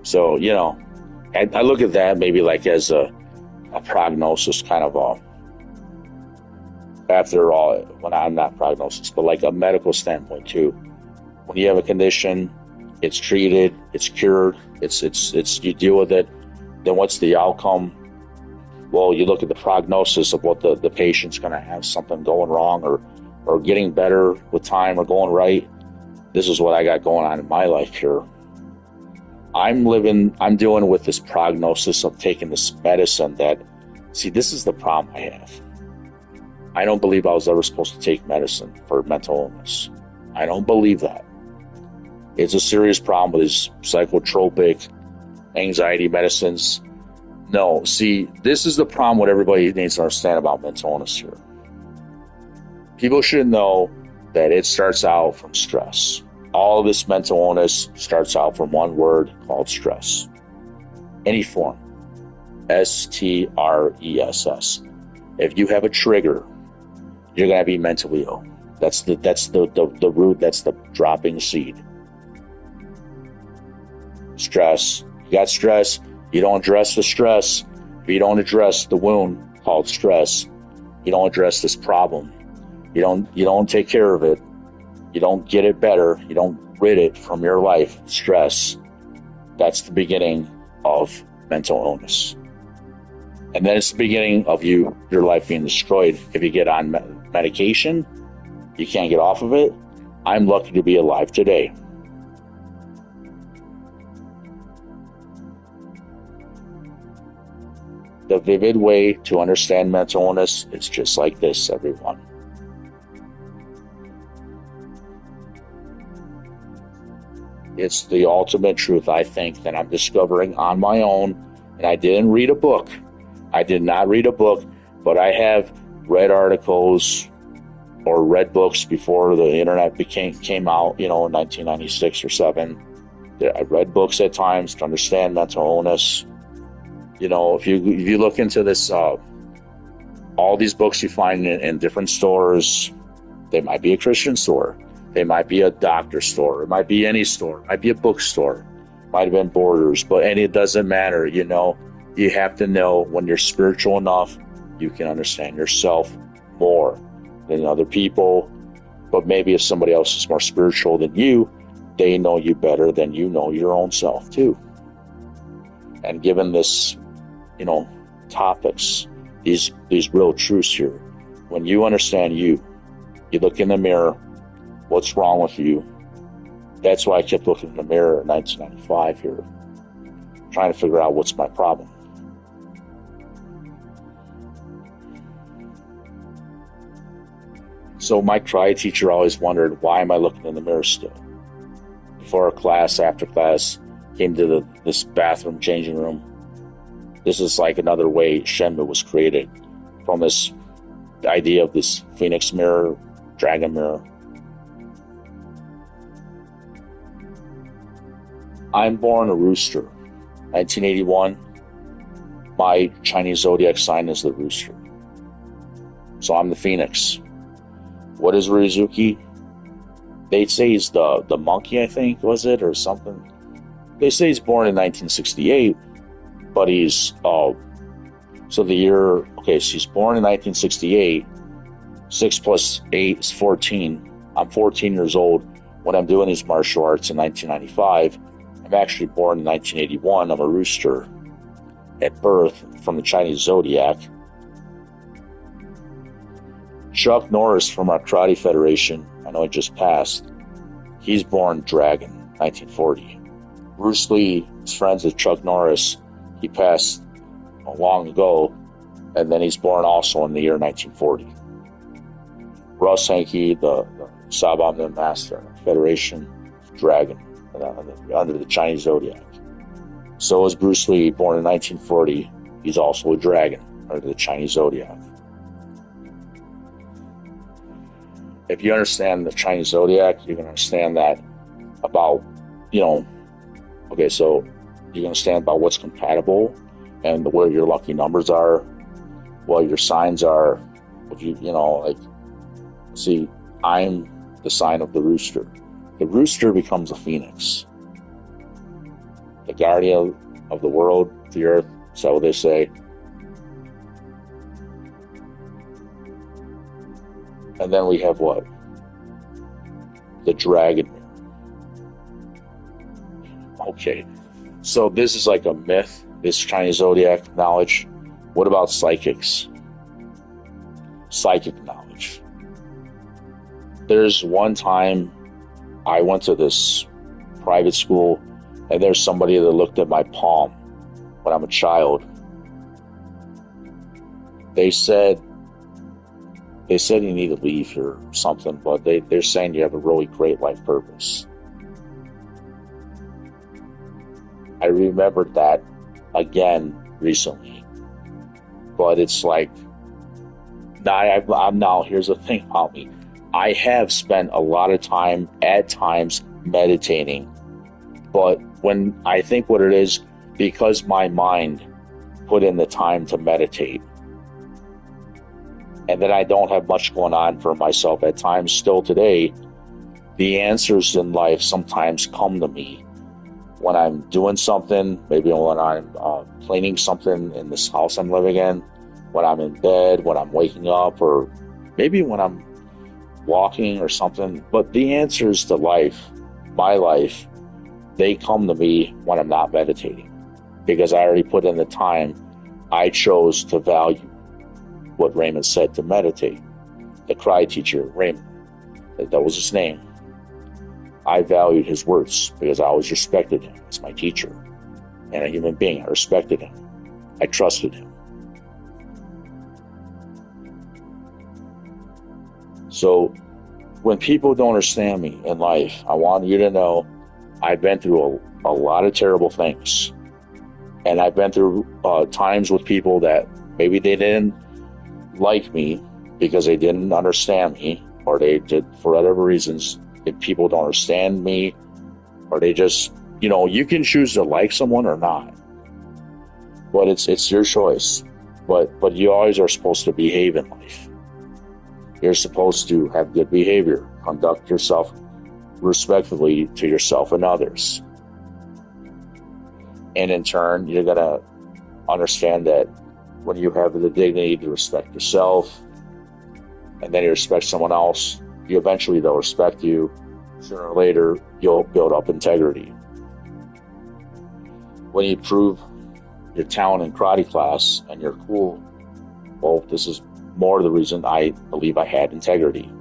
So, I look at that maybe like as a prognosis, kind of after all, when I'm not prognosis, but like a medical standpoint too. When you have a condition, it's treated, it's cured, it's you deal with it. Then what's the outcome? Well, you look at the prognosis of what the patient's going to have something going wrong or getting better with time or going right. This is what I got going on in my life here. I'm dealing with this prognosis of taking this medicine this is the problem I have. I don't believe I was ever supposed to take medicine for mental illness. I don't believe that. It's a serious problem with these psychotropic anxiety medicines. No, see, this is the problem. What everybody needs to understand about mental illness here. People should know that it starts out from stress. All of this mental illness starts out from one word called stress. Any form. STRESS. If you have a trigger, you're going to be mentally ill. That's the root, that's the dropping seed. Stress. You got stress, you don't address the stress. If you don't address the wound called stress, you don't address this problem. You don't take care of it. You don't get it better. You don't rid it from your life. Stress. That's the beginning of mental illness. And then it's the beginning of your life being destroyed. If you get on medication, you can't get off of it. I'm lucky to be alive today. The vivid way to understand mental illness is just like this, everyone. It's the ultimate truth, I think, that I'm discovering on my own. And I didn't read a book. I did not read a book, but I have read articles or read books before the internet came out, in 1996 or 7. I read books at times to understand mental illness. If you look into this, all these books you find in different stores, they might be a Christian store. They might be a doctor store. It might be any store. It might be a bookstore. It might have been Borders, but it doesn't matter, You have to know when you're spiritual enough, you can understand yourself more than other people. But maybe if somebody else is more spiritual than you, they know you better than you know your own self too. And given this, topics, these real truths here, when you understand you look in the mirror, what's wrong with you? That's why I kept looking in the mirror in 1995 here, trying to figure out what's my problem. So my karate teacher always wondered, why am I looking in the mirror still? Before class, after class, came to this bathroom changing room. This is like another way Shenmue was created, from this idea of this phoenix mirror, dragon mirror. I'm born a rooster. 1981, my Chinese zodiac sign is the rooster. So I'm the phoenix. What is Ryuzuki? They say he's the monkey, I think, was it, or something? They say he's born in 1968, but he's, so he's born in 1968, 6 plus 8 is 14. I'm 14 years old when I'm doing these martial arts in 1995. I'm actually born in 1981. I'm a rooster at birth from the Chinese zodiac. Chuck Norris from our Karate Federation, I know he just passed, he's born Dragon, 1940. Bruce Lee is friends with Chuck Norris. He passed long ago, and then he's born also in the year 1940. Russ Hankey, the Saban Master Federation, Dragon, under the Chinese zodiac. So is Bruce Lee, born in 1940. He's also a dragon under the Chinese zodiac. If you understand the Chinese zodiac, you can understand that about, so you understand about what's compatible and where your lucky numbers are, what your signs are. If see, I'm the sign of the rooster. The rooster becomes a phoenix, the guardian of the world, the earth, so they say. And then we have what? The dragon. Okay, so this is like a myth, this Chinese zodiac knowledge. What about psychics? Psychic knowledge. There's one time I went to this private school, and there's somebody that looked at my palm when I'm a child. They said you need to leave here or something, but they're saying you have a really great life purpose. I remembered that again recently. But it's like, I'm now, here's the thing about me. I have spent a lot of time at times meditating, but when I think what it is, because my mind put in the time to meditate, and then I don't have much going on for myself at times still today, the answers in life sometimes come to me when I'm doing something, maybe when I'm cleaning something in this house I'm living in, when I'm in bed, when I'm waking up, or maybe when I'm walking or something. But the answers to life, my life, they come to me when I'm not meditating, because I already put in the time. I chose to value what Raymond said, to meditate. The cry teacher, Raymond, that was his name. I valued his words because I always respected him as my teacher and a human being. I respected him. I trusted him. So when people don't understand me in life, I want you to know I've been through a lot of terrible things. And I've been through times with people that maybe they didn't like me because they didn't understand me, or they did, for whatever reasons, if people don't understand me, or they just, you can choose to like someone or not, but it's your choice. But you always are supposed to behave in life. You're supposed to have good behavior, conduct yourself respectfully to yourself and others. And in turn, you're going to understand that when you have the dignity to respect yourself, and then you respect someone else, eventually they'll respect you. Sooner or later, you'll build up integrity. When you prove your talent in karate class and you're cool, well, this is more the reason I believe I had integrity.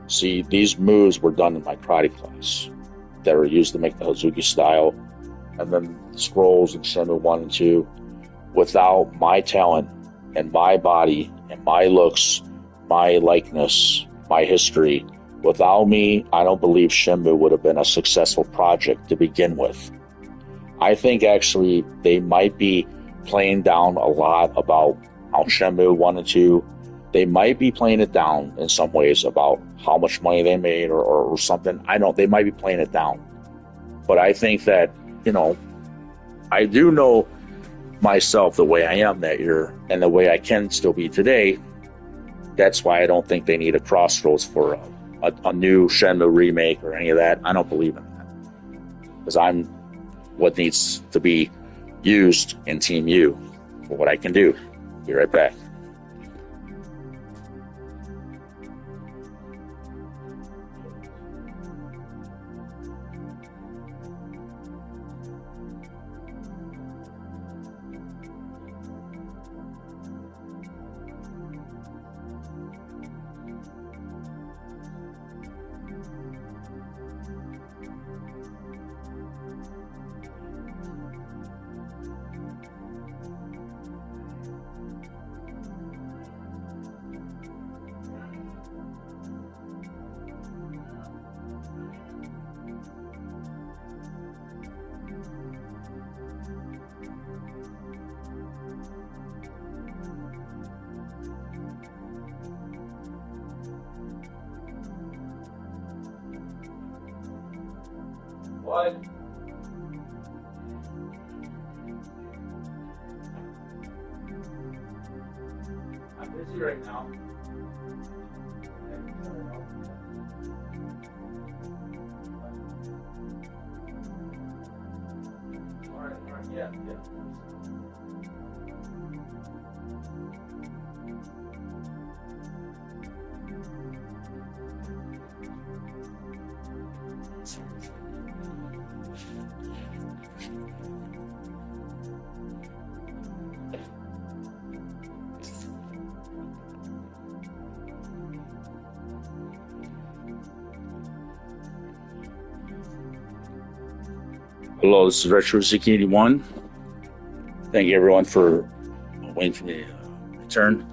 See, these moves were done in my karate class that were used to make the Hazuki style, and then scrolls in Shenmue 1 and 2. Without my talent and my body and my looks, my likeness, my history, without me, I don't believe Shenmue would have been a successful project to begin with. I think actually they might be playing down a lot about how Shenmue 1 and 2, they might be playing it down in some ways about how much money they made or something. They might be playing it down. But I think that, I do know myself the way I am that year and the way I can still be today. That's why I don't think they need a crossroads for a new Shenmue remake or any of that. I don't believe in that, because I'm what needs to be used in Team U for what I can do. Be right back. What? I'm busy right now. All right, yeah. Hello, this is Retro Ziki 81. Thank you everyone for waiting for me to return.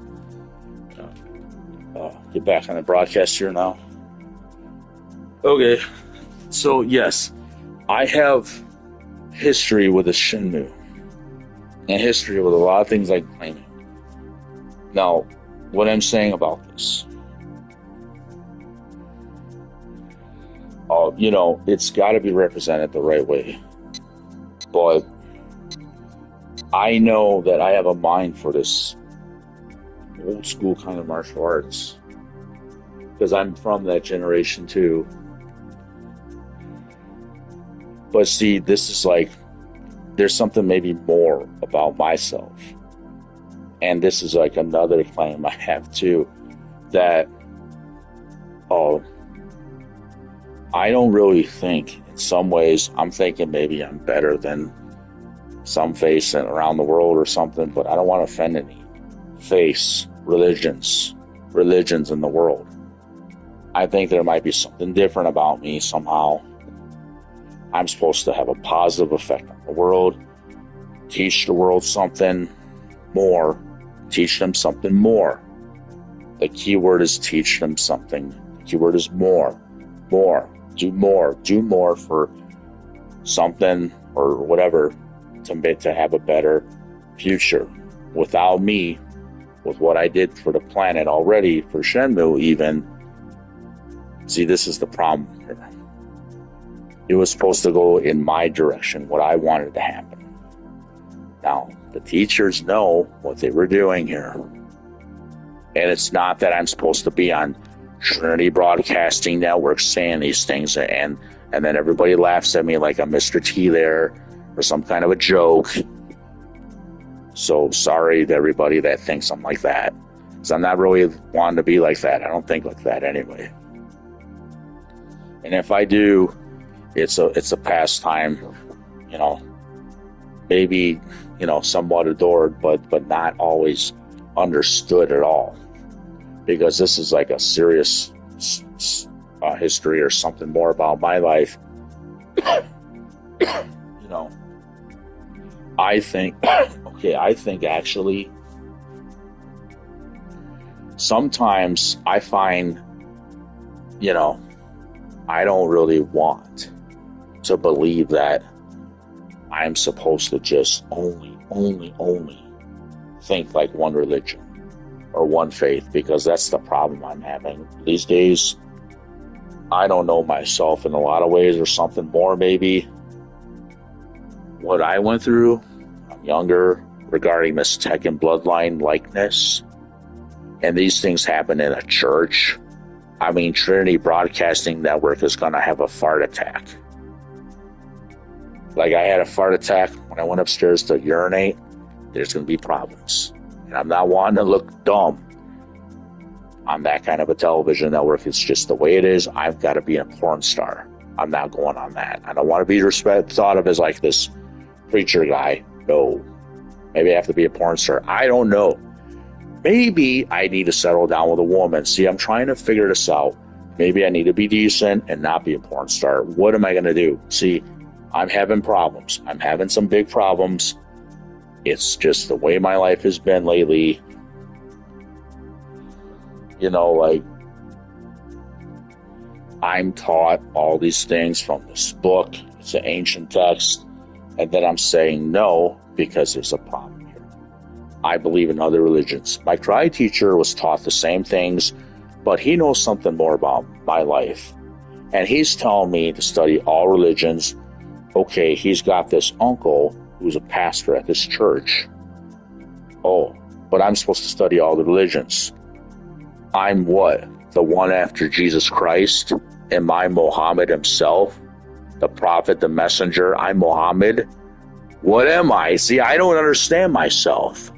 Get back on the broadcast here now. Okay, so yes, I have history with the Shenmue and history with a lot of things like claiming. Now, what I'm saying about this, it's got to be represented the right way. But I know that I have a mind for this old school kind of martial arts because I'm from that generation too. But see, this is like, there's something maybe more about myself. And this is like another claim I have too, that, I don't really think, in some ways, I'm thinking maybe I'm better than some faiths around the world or something, but I don't want to offend any faiths, religions in the world. I think there might be something different about me somehow. I'm supposed to have a positive effect on the world, teach the world something more, teach them something more. The key word is teach them something. The key word is more, do more for something or whatever to have a better future. Without me, with what I did for the planet already, for Shenmue even, see, this is the problem here. It was supposed to go in my direction, what I wanted to happen. Now, the teachers know what they were doing here. And it's not that I'm supposed to be on Trinity Broadcasting Network saying these things and then everybody laughs at me like I'm Mr. T there or some kind of a joke. So sorry to everybody that thinks I'm like that. Because I'm not really wanting to be like that. I don't think like that anyway. And if I do, it's a pastime, maybe, somewhat adored, but not always understood at all. Because this is like a serious history or something more about my life. I think actually sometimes I find, I don't really want to believe that I'm supposed to just only think like one religion or one faith, because that's the problem I'm having these days. I don't know myself in a lot of ways, or something more maybe. What I went through, I'm younger, regarding this Tekken bloodline likeness, and these things happen in a church. I mean, Trinity Broadcasting Network is going to have a fart attack. Like I had a fart attack when I went upstairs to urinate. There's going to be problems. And I'm not wanting to look dumb on that kind of a television network. It's just the way it is. I've got to be a porn star. I'm not going on that. I don't want to be thought of as like this preacher guy. No. Maybe I have to be a porn star. I don't know. Maybe I need to settle down with a woman. See, I'm trying to figure this out. Maybe I need to be decent and not be a porn star. What am I going to do? See, I'm having problems. I'm having some big problems. It's just the way my life has been lately. I'm taught all these things from this book. It's an ancient text. And then I'm saying no because there's a problem here. I believe in other religions. My karate teacher was taught the same things, but he knows something more about my life. And he's telling me to study all religions. Okay, he's got this uncle who's a pastor at this church. Oh, but I'm supposed to study all the religions. I'm what? The one after Jesus Christ? Am I Muhammad himself? The prophet, the messenger? I'm Muhammad? What am I? See, I don't understand myself.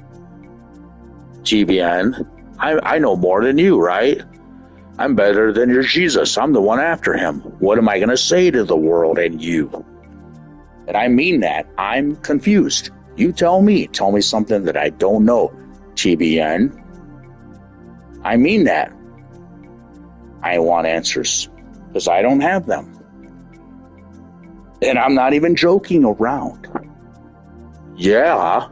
TBN, I know more than you, right? I'm better than your Jesus. I'm the one after him. What am I going to say to the world and you? And I mean that. I'm confused. You tell me. Tell me something that I don't know. TBN. I mean that. I want answers because I don't have them. And I'm not even joking around. Yeah.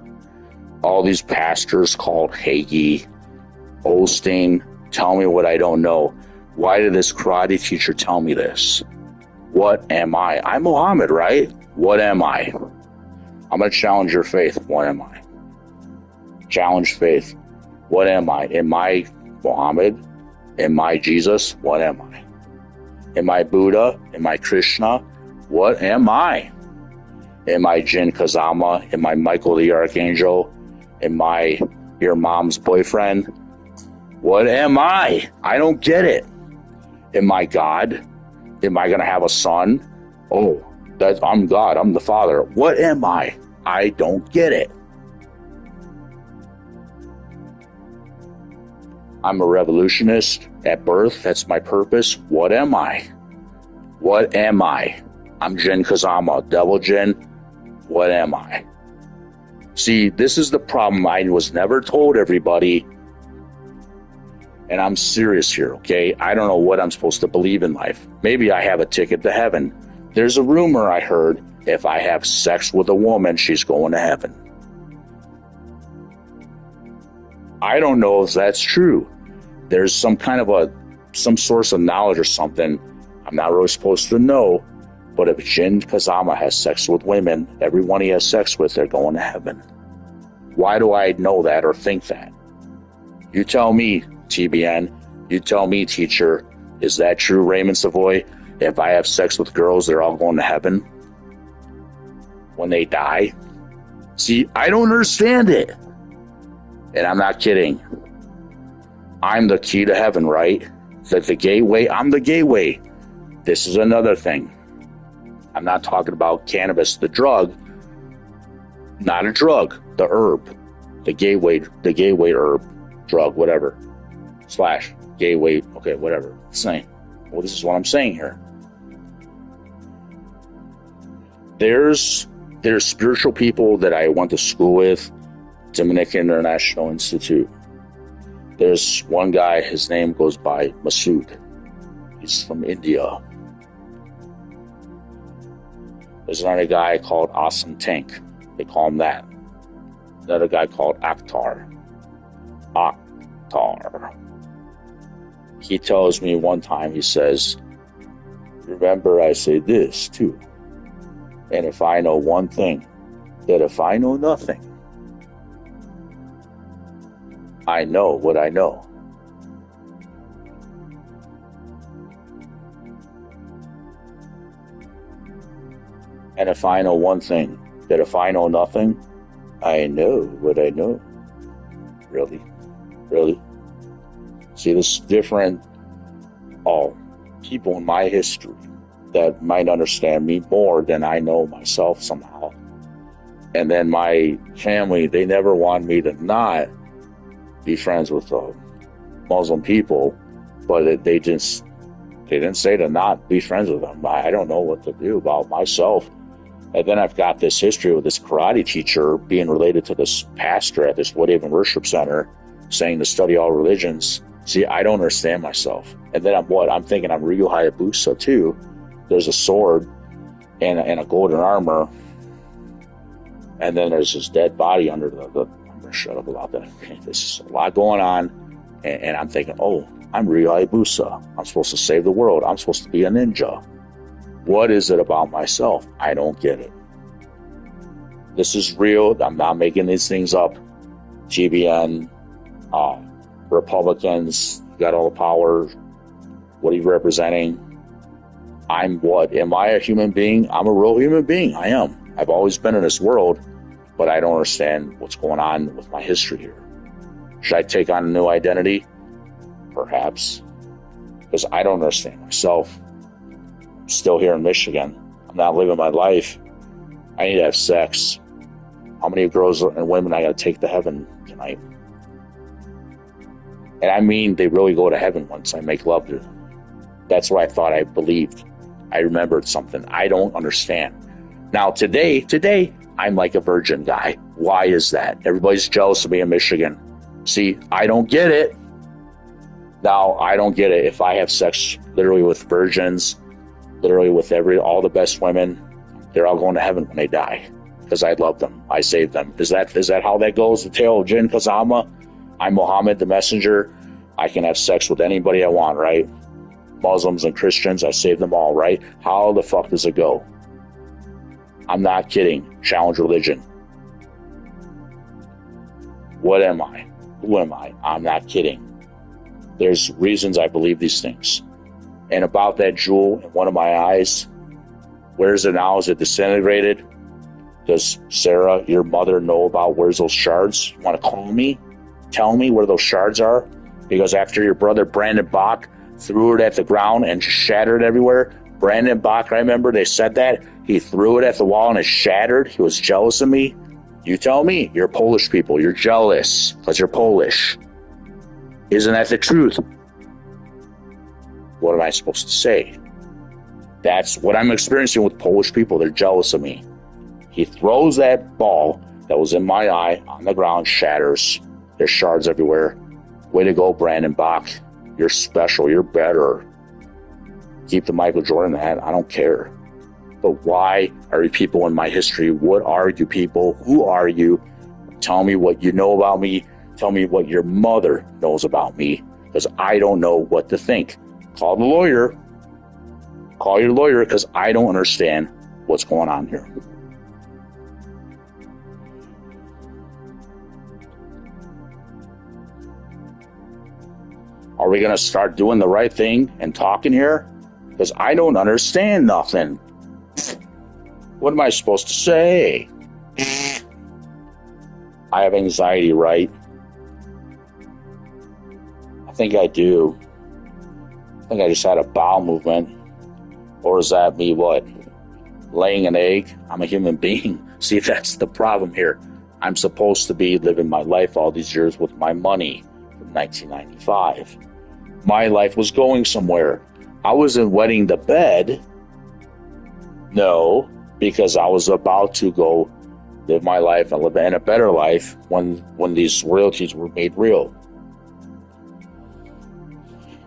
All these pastors called Hagee, Osteen, tell me what I don't know. Why did this karate teacher tell me this? What am I? I'm Muhammad, right? What am I? I'm going to challenge your faith. What am I? Challenge faith. What am I? Am I Muhammad? Am I Jesus? What am I? Am I Buddha? Am I Krishna? What am I? Am I Jin Kazama? Am I Michael the Archangel? Am I your mom's boyfriend? What am I? I don't get it. Am I God? Am I going to have a son? Oh, I'm God. I'm the Father. What am I? I don't get it. I'm a revolutionist at birth. That's my purpose. What am I? What am I? I'm Jin Kazama, Devil Jin. What am I? See, this is the problem I was never told, everybody. And I'm serious here, okay? I don't know what I'm supposed to believe in life. Maybe I have a ticket to heaven. There's a rumor I heard, if I have sex with a woman, she's going to heaven. I don't know if that's true. There's some source of knowledge or something I'm not really supposed to know, but if Jin Kazama has sex with women, everyone he has sex with, they're going to heaven. Why do I know that or think that? You tell me, TBN. You tell me, teacher. Is that true, Raymond Savoy? If I have sex with girls, they're all going to heaven when they die? See, I don't understand it. And I'm not kidding. I'm the key to heaven, right? The gateway. I'm the gateway. This is another thing. I'm not talking about cannabis, the drug. Not a drug, the herb. The gateway herb, drug, whatever. / gateway, okay, whatever. Saying. Well, this is what I'm saying here. There's spiritual people that I went to school with, Dominican International Institute. There's one guy, his name goes by Masood. He's from India. There's another guy called Awesome Tank. They call him that. Another guy called Akhtar. He tells me one time, he says, remember I say this too. And if I know one thing, that if I know nothing, I know what I know. And if I know one thing, that if I know nothing, I know what I know. Really? Really? See, there's different people in my history that might understand me more than I know myself somehow. And then my family, they never wanted me to not be friends with Muslim people, but they didn't say to not be friends with them. I don't know what to do about myself. And then I've got this history with this karate teacher being related to this pastor at this Woodhaven Worship Center saying to study all religions. See, I don't understand myself. And then I'm thinking I'm Ryu Hayabusa too. There's a sword and a golden armor. And then there's this dead body under I'm going to shut up about that. There's a lot going on. And I'm thinking, I'm Ryu Hayabusa. I'm supposed to save the world. I'm supposed to be a ninja. What is it about myself? I don't get it. This is real. I'm not making these things up. GBN, Republicans, got all the power. What are you representing? I'm what? Am I a human being? I'm a real human being. I am. I've always been in this world, but I don't understand what's going on with my history here. Should I take on a new identity? Perhaps. Because I don't understand myself. I'm still here in Michigan. I'm not living my life. I need to have sex. How many girls and women I got to take to heaven tonight? And I mean, they really go to heaven once I make love to them. That's what I thought I believed. I remembered something. I don't understand. Now, today, I'm like a virgin guy. Why is that? Everybody's jealous of me in Michigan. See, I don't get it. Now, I don't get it. If I have sex literally with virgins, literally with all the best women, they're all going to heaven when they die because I love them. I saved them. Is that how that goes? The tale of Jin Kazama? I'm Muhammad, the messenger. I can have sex with anybody I want, right? Muslims and Christians, I save them all, right? How the fuck does it go? I'm not kidding. Challenge religion. What am I? Who am I? I'm not kidding. There's reasons I believe these things. And about that jewel in one of my eyes, where is it now? Is it disintegrated? Does Sarah, your mother, know about where's those shards? You want to call me? Tell me where those shards are? Because after your brother Brandon Bach threw it at the ground and shattered everywhere, Brandon Bach, I remember they said that. He threw it at the wall and it shattered. He was jealous of me. You tell me. You're Polish people. You're jealous because you're Polish. Isn't that the truth? What am I supposed to say? That's what I'm experiencing with Polish people. They're jealous of me. He throws that ball that was in my eye on the ground, shatters. There's shards everywhere. Way to go, Brandon Bach. You're special. You're better. Keep the Michael Jordan hat. I don't care. But why are you people in my history? What are you people? Who are you? Tell me what you know about me. Tell me what your mother knows about me. Because I don't know what to think. Call the lawyer. Call your lawyer because I don't understand what's going on here. Are we going to start doing the right thing and talking here? Because I don't understand nothing. What am I supposed to say? I have anxiety, right? I think I do. I think I just had a bowel movement. Or is that me, what? Laying an egg? I'm a human being. See, that's the problem here. I'm supposed to be living my life all these years with my money from 1995. My life was going somewhere. I wasn't wetting the bed. No, because I was about to go live my life and live in a better life when these royalties were made real.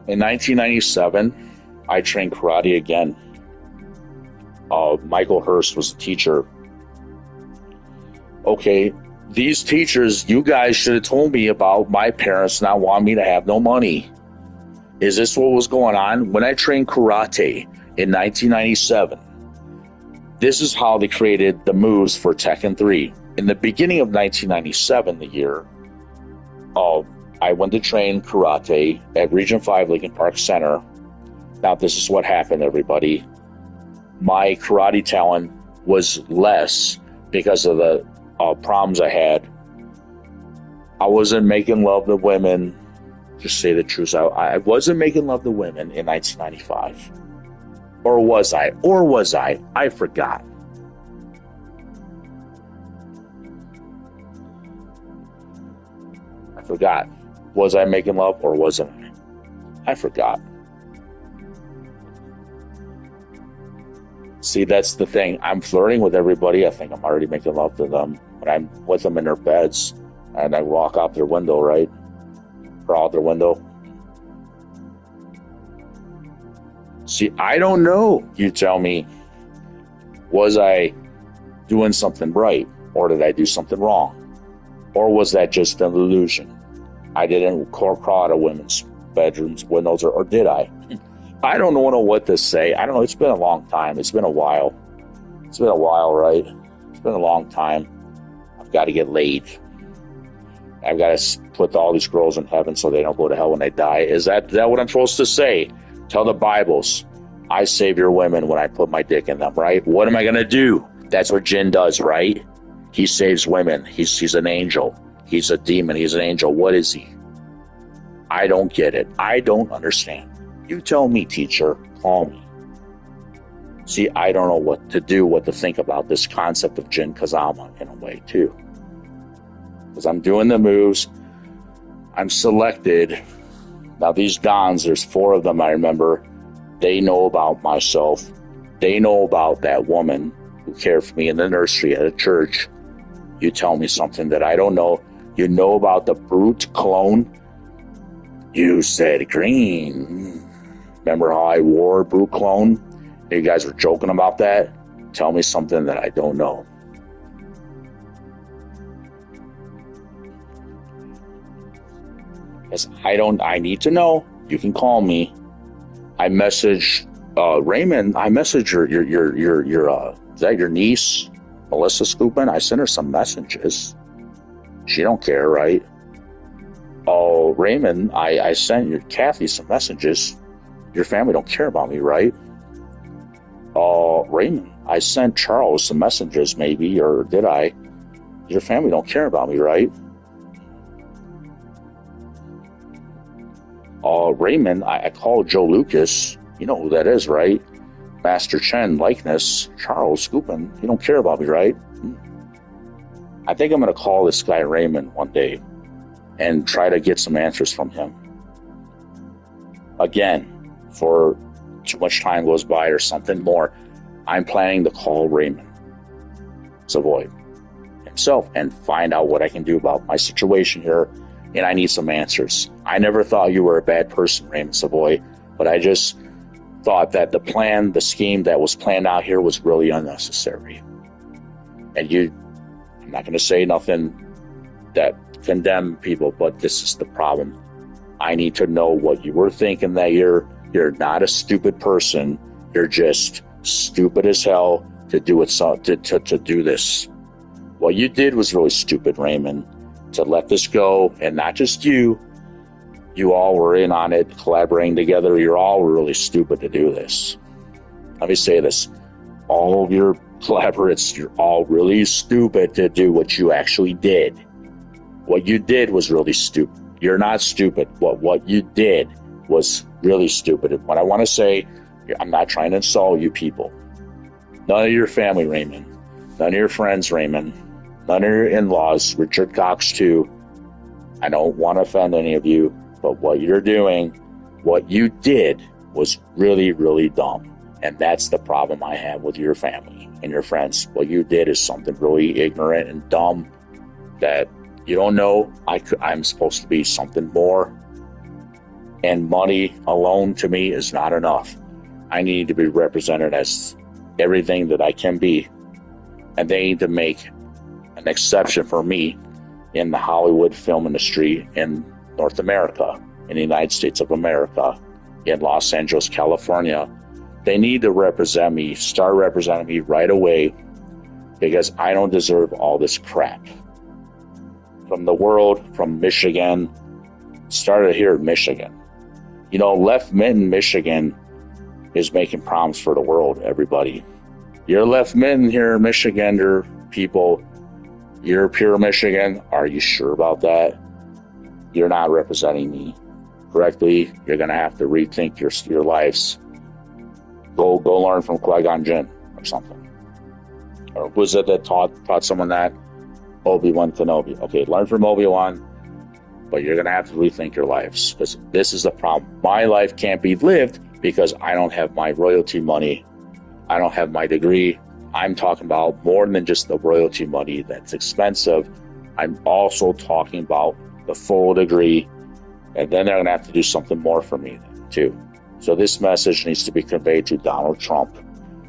In 1997, I trained karate again. Michael Hurst was a teacher. Okay, these teachers, you guys should have told me about my parents not wanting me to have no money. Is this what was going on? When I trained karate in 1997, this is how they created the moves for Tekken 3. In the beginning of 1997, the year, I went to train karate at Region 5 Lincoln Park Center. Now, this is what happened, everybody. My karate talent was less because of the problems I had. I wasn't making love to women. Just say the truth. I wasn't making love to women in 1995. Or was I? I forgot. I forgot. Was I making love or wasn't I? I forgot. See, that's the thing. I'm flirting with everybody. I think I'm already making love to them. When I'm with them in their beds and I walk out their window, right? Or out their window. See, I don't know. You tell me. Was I doing something right? Or did I do something wrong? Or was that just an illusion? I didn't crawl out of women's bedrooms, windows, or did I? I don't know what to say. I don't know. It's been a long time. It's been a while. It's been a while, right? It's been a long time. I've got to get laid. I've got to put all these girls in heaven so they don't go to hell when they die. Is that what I'm supposed to say? Tell the Bibles, I save your women when I put my dick in them, right? What am I going to do? That's what Jin does, right? He saves women. He's an angel. He's a demon. He's an angel. What is he? I don't get it. I don't understand. You tell me, teacher. Call me. See, I don't know what to do, what to think about this concept of Jin Kazama in a way, too. Because I'm doing the moves. I'm selected. Now, these Dons, there's 4 of them, I remember. They know about myself. They know about that woman who cared for me in the nursery at a church. You tell me something that I don't know. You know about the brute clone? You said green. Remember how I wore brute clone? You guys were joking about that? Tell me something that I don't know. Yes, I need to know. You can call me. I message Raymond. I message your Is that your niece, Melissa Scoopin? I sent her some messages. She don't care, right? Oh, Raymond, I sent your Kathy some messages. Your family don't care about me, right? Oh, Raymond, I sent Charles some messages, maybe, or did I? Your family don't care about me, right? Oh, Raymond, I called Joe Lucas. You know who that is, right? Master Chen likeness, Charles Scoopin. You don't care about me, right? I think I'm going to call this guy Raymond one day and try to get some answers from him. Again, for too much time goes by or something more, I'm planning to call Raymond Savoy himself and find out what I can do about my situation here, and I need some answers. I never thought you were a bad person, Raymond Savoy, but I just thought that the plan, the scheme that was planned out here was really unnecessary. And I'm not going to say nothing that condemn people, but this is the problem. I need to know what you were thinking, that you're not a stupid person. You're just stupid as hell to do it, to do this. What you did was really stupid, Raymond, to let this go. And not just you all were in on it, collaborating together. You're all really stupid to do this. Let me say this. All of your collaborators, you're all really stupid to do what you actually did. What you did was really stupid. You're not stupid. What you did was really stupid. And what I want to say, I'm not trying to insult you people. None of your family, Raymond. None of your friends, Raymond. None of your in-laws, Richard Cox too. I don't want to offend any of you, but what you're doing, what you did was really, really dumb. And that's the problem I have with your family and your friends. What you did is something really ignorant and dumb that you don't know. I'm supposed to be something more. And money alone to me is not enough. I need to be represented as everything that I can be. And they need to make an exception for me in the Hollywood film industry in North America, in the United States of America, in Los Angeles, California. They need to represent me, start representing me right away, because I don't deserve all this crap. From the world, from Michigan, started here in Michigan. You know, Left Mitten, Michigan is making problems for the world, everybody. You're Left Mitten here in Michigan, you're people, you're pure Michigan. Are you sure about that? You're not representing me correctly. You're going to have to rethink your lives. Go learn from Qui-Gon Jinn or something. Or was it that taught someone that? Obi-Wan Kenobi. Okay, learn from Obi-Wan, but you're going to have to rethink your lives, because this is the problem. My life can't be lived because I don't have my royalty money. I don't have my degree. I'm talking about more than just the royalty money that's expensive. I'm also talking about the full degree, and then they're going to have to do something more for me too. So this message needs to be conveyed to Donald Trump,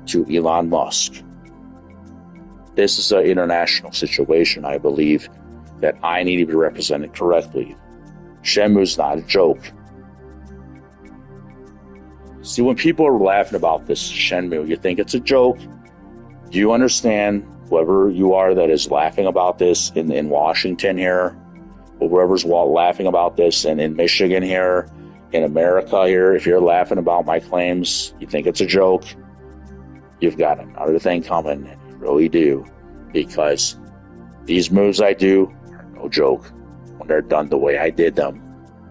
to Elon Musk. This is an international situation, I believe, that I need to be represented correctly. Shenmue's not a joke. See, when people are laughing about this Shenmue, you think it's a joke. Do you understand, whoever you are that is laughing about this in Washington here, or whoever's laughing about this in Michigan here, in America here, if you're laughing about my claims, you think it's a joke, you've got another thing coming, and you really do, because these moves I do are no joke when they're done the way I did them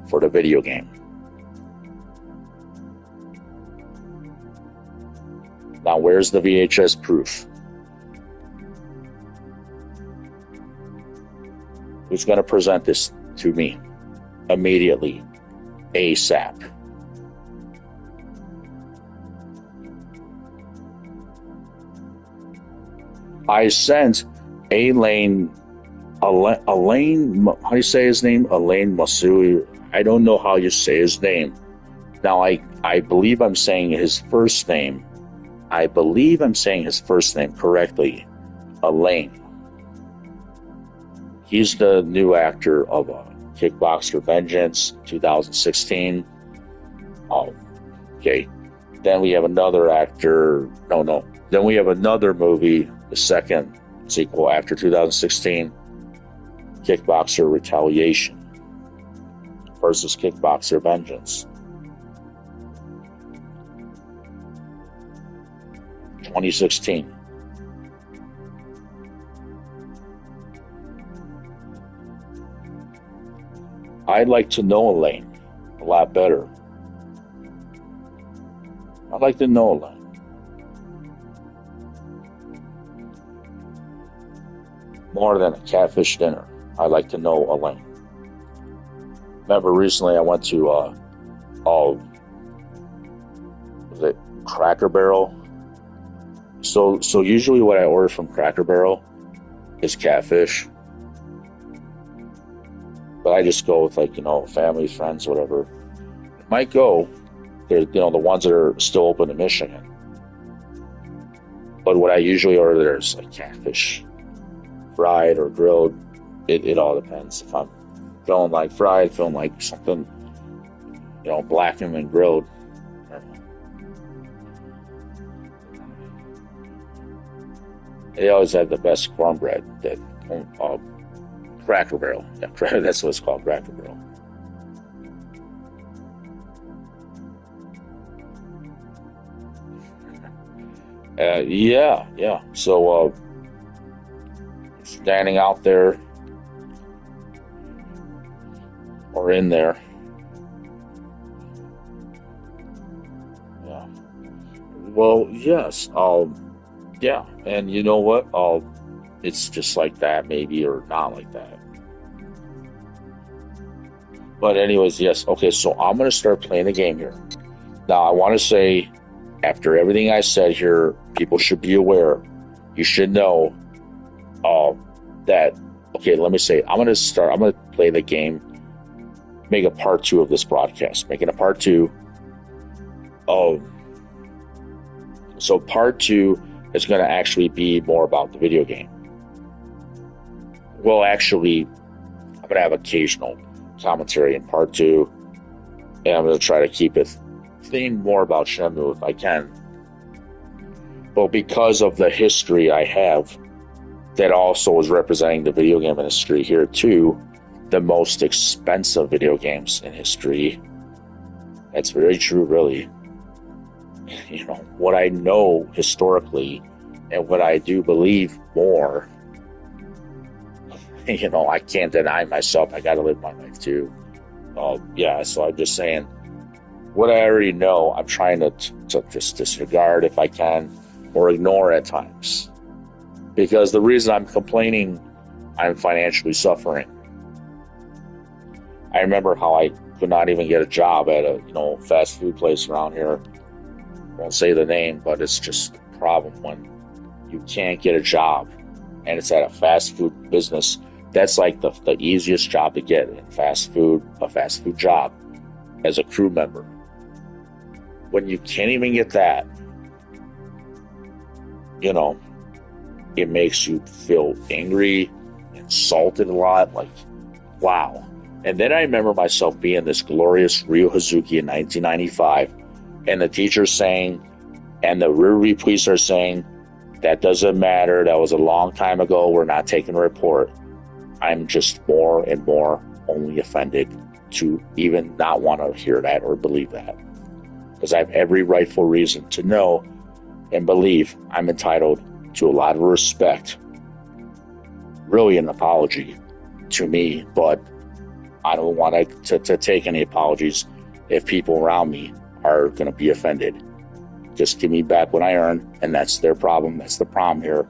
for the video game. Now, where's the VHS proof? Who's going to present this to me immediately, ASAP? I sent Elaine, how do you say his name? Elaine Masui. I don't know how you say his name. Now, I believe I'm saying his first name. I believe I'm saying his first name correctly. Elaine. He's the new actor of Kickboxer Vengeance 2016. Okay. Then we have another actor. No. Then we have another movie, the second sequel after 2016, Kickboxer Retaliation versus Kickboxer Vengeance. 2016. I'd like to know Elaine a lot better. I'd like to know Elaine. More than a catfish dinner. I'd like to know Elaine. Remember recently I went to was it Cracker Barrel? So usually what I order from Cracker Barrel is catfish. But I just go with family, friends, whatever. Might go. They're the ones that are still open in Michigan. But what I usually order there is like catfish, fried or grilled. It all depends. If I'm feeling like fried, feeling like something, blackened and grilled. They always have the best cornbread. That Cracker Barrel. Yeah, that's what it's called, Cracker Barrel. Yeah. So, standing out there or in there. Yeah. Well, yes. Yeah. And you know what? It's just like that, maybe, or not like that. But anyways, yes. Okay, so I'm going to start playing the game here. Now, I want to say, after everything I said here, people should be aware. You should know that, okay, let me say, I'm going to play the game, make a part 2 of this broadcast. Making a part 2 of, so part 2 is going to actually be more about the video game. Well, actually, I'm going to have occasional commentary in part 2, and I'm going to try to keep it themed more about Shenmue if I can. But because of the history I have, that also is representing the video game industry here too, the most expensive video games in history. That's very true, really. What I know historically and what I do believe more, I can't deny myself. I got to live my life too. So I'm just saying, what I already know, I'm trying to just disregard if I can, or ignore at times. Because the reason I'm complaining, I'm financially suffering. I remember how I could not even get a job at a fast food place around here. I won't say the name, but it's just a problem when you can't get a job and it's at a fast food business. That's like the easiest job to get in fast food, a fast food job as a crew member. When you can't even get that, it makes you feel angry, insulted a lot, like, wow. And then I remember myself being this glorious Ryo Hazuki in 1995, and the teacher's saying, and the rear police are saying, that doesn't matter, that was a long time ago, we're not taking a report. I'm just more and more only offended to even not want to hear that or believe that. Because I have every rightful reason to know and believe I'm entitled to a lot of respect. Really an apology to me, but I don't want to take any apologies if people around me are going to be offended. Just give me back what I earn, and that's their problem. That's the problem here.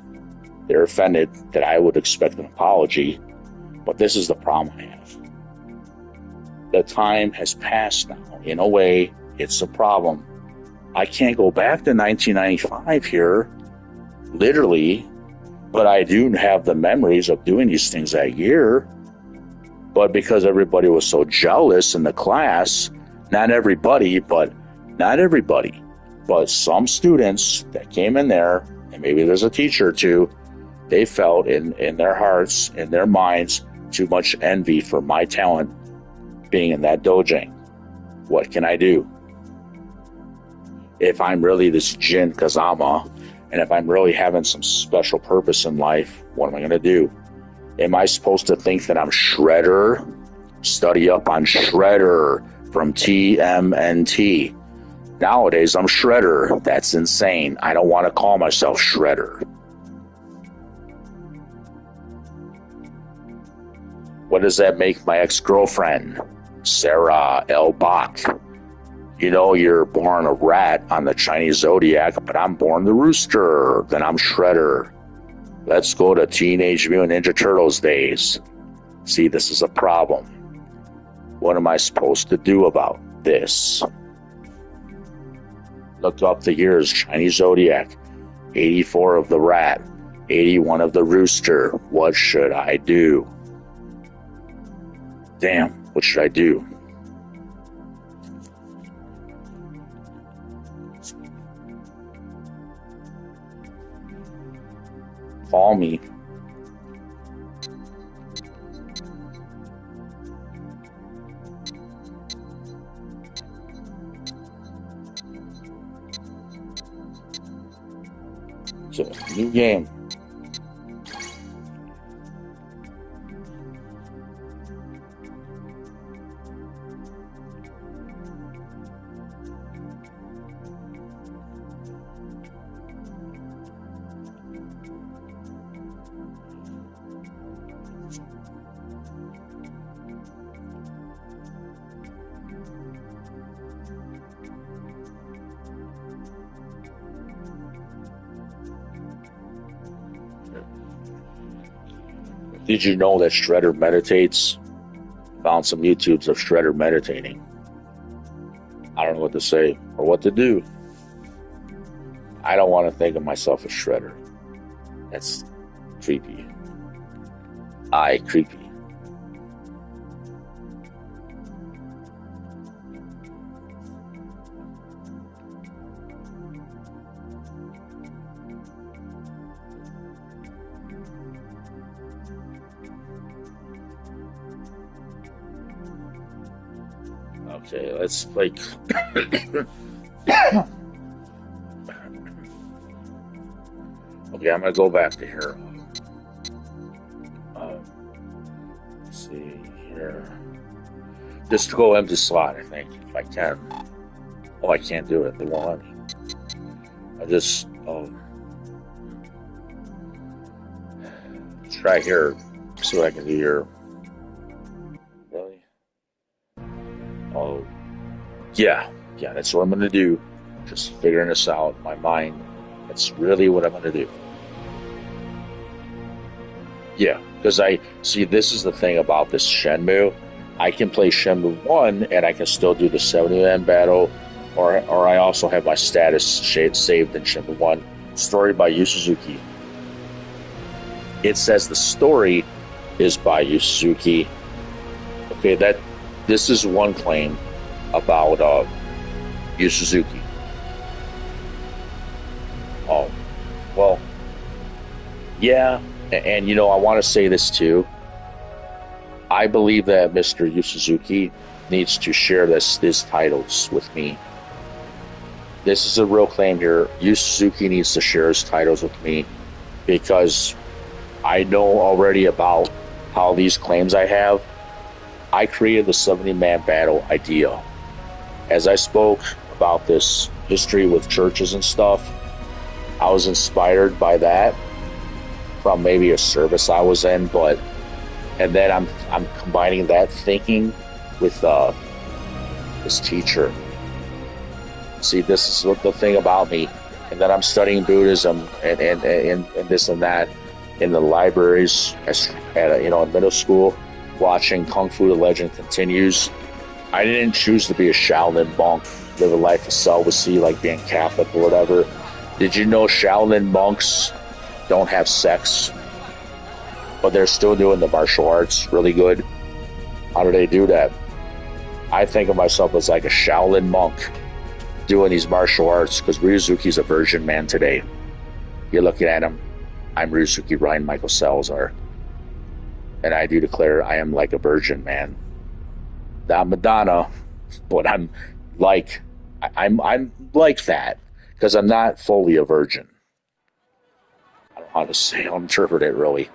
They're offended that I would expect an apology, but this is the problem I have. The time has passed now. In a way, it's a problem. I can't go back to 1995 here, literally, but I do have the memories of doing these things that year. But because everybody was so jealous in the class, not everybody, but some students that came in there, and maybe there's a teacher or two, they felt in their hearts, in their minds, too much envy for my talent being in that dojo. What can I do? If I'm really this Jin Kazama, And if I'm really having some special purpose in life, what am I going to do? Am I supposed to think that I'm Shredder? Study up on Shredder from TMNT. Nowadays, I'm Shredder. That's insane. I don't want to call myself Shredder. What does that make my ex-girlfriend? Sarah L. Bach. You know, you're born a rat on the Chinese zodiac, but I'm born the rooster. Then I'm Shredder. Let's go to Teenage Mutant Ninja Turtles days. See, this is a problem. What am I supposed to do about this? Look up the years. Chinese zodiac. 84 of the rat. 81 of the rooster. What should I do? Damn, what should I do? Call me. It's a new game. Did you know that Shredder meditates? Found some YouTubes of Shredder meditating. I don't know what to say or what to do. I don't want to think of myself as Shredder. That's creepy. Creepy. Okay, let's like. Okay, I'm gonna go back to here. Let's see here. Just to go empty slot, I think, if I can. Oh, I can't do it. They won't let me. I just try here. See what I can do here. Really? Oh, yeah. That's what I'm gonna do. Just figuring this out in my mind. That's really what I'm gonna do. Yeah, because I see this is the thing about this Shenmue. I can play Shenmue 1 and I can still do the 70-man battle, or I also have my status saved in Shenmue 1. Story by Yu Suzuki. It says the story is by Yu Suzuki. Okay, this is one claim about Yu Suzuki. Oh, well, yeah. And, I want to say this too. I believe that Mr. Yu Suzuki needs to share his titles with me. This is a real claim here. Yu Suzuki needs to share his titles with me because I know already about how these claims I have. I created the 70-man battle idea. As I spoke about this history with churches and stuff, I was inspired by that from maybe a service I was in, and then I'm combining that thinking with this teacher. See, this is what the thing about me, and then I'm studying Buddhism and this and that in the libraries in middle school, watching Kung Fu: The Legend Continues. I didn't choose to be a Shaolin monk, live a life of celibacy like being Catholic or whatever. Did you know Shaolin monks don't have sex, but they're still doing the martial arts really good? How do they do that? I think of myself as like a Shaolin monk doing these martial arts because Ryuzuki's a virgin man today. You're looking at him. I'm Ryuzuki Ryan Michael Salazar, and I do declare I am like a virgin man. Not Madonna, but I'm like that because I'm not fully a virgin. how to say, I'll interpret it really.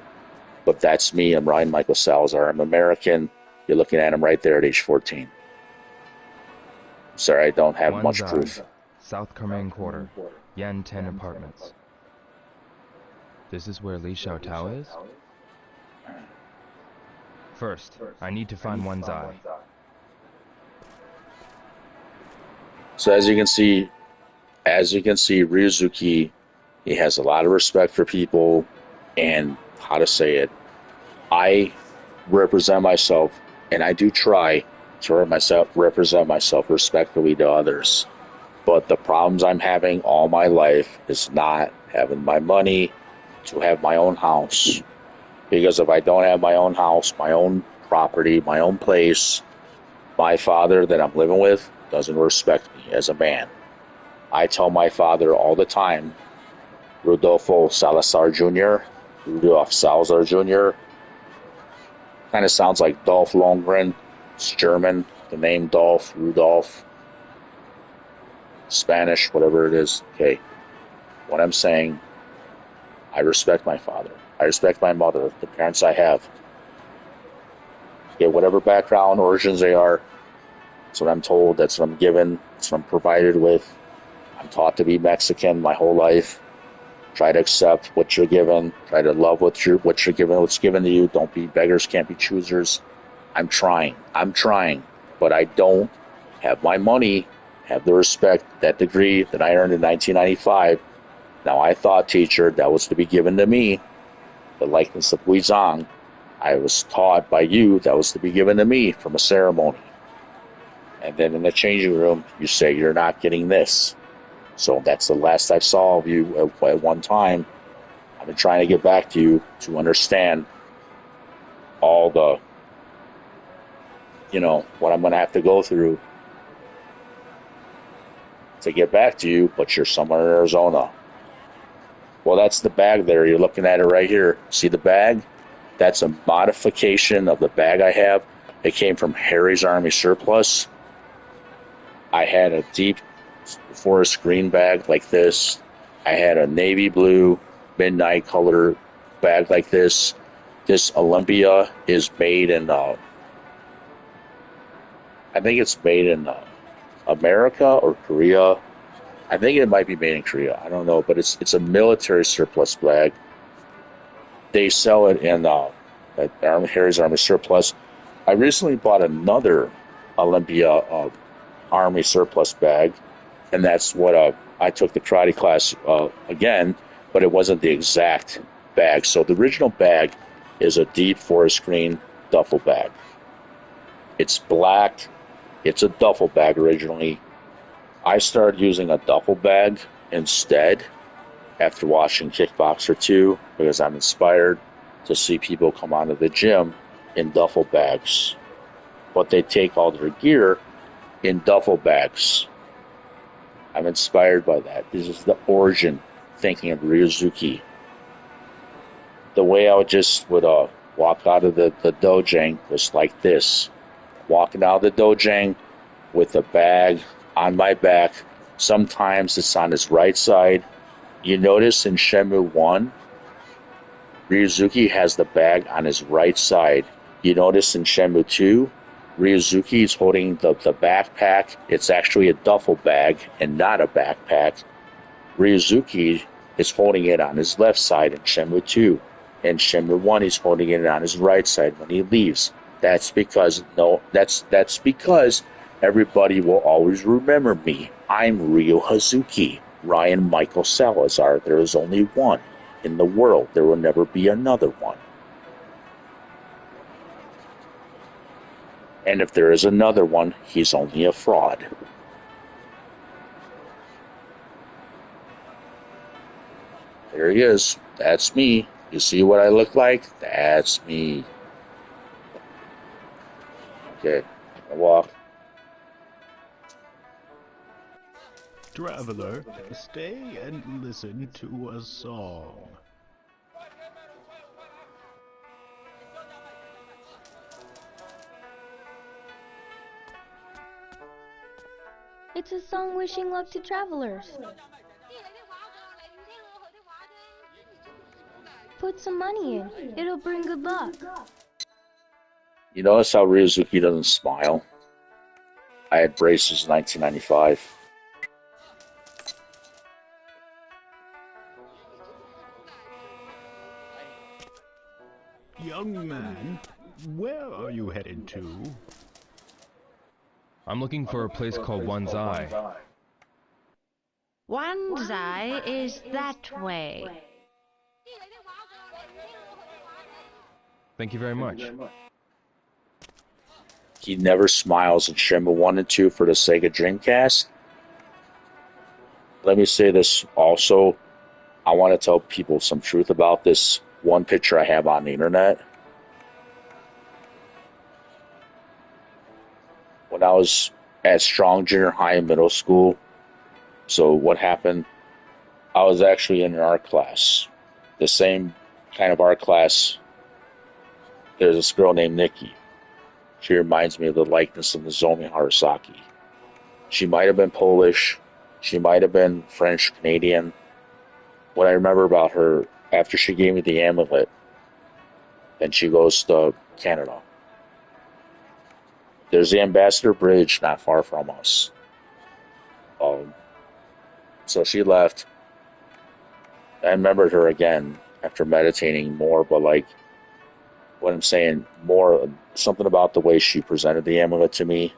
But that's me. I'm Ryan Michael Salazar. I'm American. You're looking at him right there at age 14. Sorry, I don't have One much Zai, proof. South Carmaine Quarter, Yen 10 Apartments. This is where Li Xiao Tao is? First, I need to find One Zai. So as you can see, Ryuzuki, he has a lot of respect for people, and how to say it. I represent myself, and I do try to represent myself respectfully to others. But the problems I'm having all my life is not having my money to have my own house. Because if I don't have my own house, my own property, my own place, my father that I'm living with doesn't respect me as a man. I tell my father all the time, Rudolfo Salazar Jr., Rudolph Salazar Jr., kind of sounds like Dolph Lundgren. It's German, the name Dolph, Rudolph, Spanish, whatever it is. Okay, what I'm saying, I respect my father. I respect my mother, the parents I have. Okay, whatever background, origins they are, that's what I'm told, that's what I'm given, that's what I'm provided with. I'm taught to be Mexican my whole life. Try to accept what you're given. Try to love what you're given, what's given to you. Don't be beggars, can't be choosers. I'm trying. But I don't have my money, have the respect, that degree that I earned in 1995. Now I thought, teacher, that was to be given to me. The likeness of Guizhang. I was taught by you that was to be given to me from a ceremony. And then in the changing room, you say you're not getting this. So that's the last I saw of you at one time. I've been trying to get back to you to understand all the, what I'm going to have to go through to get back to you, but you're somewhere in Arizona. Well, that's the bag there. You're looking at it right here. See the bag? That's a modification of the bag I have. It came from Harry's Army Surplus. I had a deep forest green bag like this. I had a navy blue midnight color bag like this. This Olympia is made in, I think it's made in America or Korea. I think it might be made in Korea. I don't know, but it's a military surplus bag. They sell it in at Harry's Army Surplus. I recently bought another Olympia Army Surplus bag, and that's what I took the karate class again, but it wasn't the exact bag. So the original bag is a deep forest green duffel bag. It's black. It's a duffel bag originally. I started using a duffel bag instead after watching Kickboxer 2 because I'm inspired to see people come out of the gym in duffel bags. But they take all their gear in duffel bags. I'm inspired by that. This is the origin thinking of Ryuzuki. The way I would walk out of the dojang was like this. Walking out of the dojang with a bag on my back. Sometimes it's on his right side. You notice in Shenmue 1, Ryuzuki has the bag on his right side. You notice in Shenmue 2, Ryuzuki is holding the backpack. It's actually a duffel bag and not a backpack. Ryuzuki is holding it on his left side in Shenmue 2. In Shenmue 1, he's holding it on his right side when he leaves. That's because everybody will always remember me. I'm Ryo Hazuki, Ryan Michael Salazar. There is only one in the world. There will never be another one. And if there is another one, he's only a fraud. There he is. That's me. You see what I look like? That's me. Okay, I walk. Traveler, stay and listen to a song. It's a song wishing luck to travelers. Put some money in. It'll bring good luck. You notice how Ryuzuki doesn't smile? I had braces in 1995. Young man, where are you headed to? I'm looking for a place called One's Eye. One's Eye is that way. Thank you very much. He never smiles in Shenmue 1 and 2 for the Sega Dreamcast. Let me say this also. I want to tell people some truth about this one picture I have on the internet. When I was at Strong Junior High and middle school, so what happened, I was actually in an art class. The same kind of art class. There's this girl named Nikki. She reminds me of the likeness of Nozomi Harasaki. She might have been Polish. She might have been French, Canadian. What I remember about her, after she gave me the amulet, then she goes to Canada. There's the Ambassador Bridge not far from us. So she left. I remembered her again after meditating more, but like what I'm saying, more something about the way she presented the amulet to me.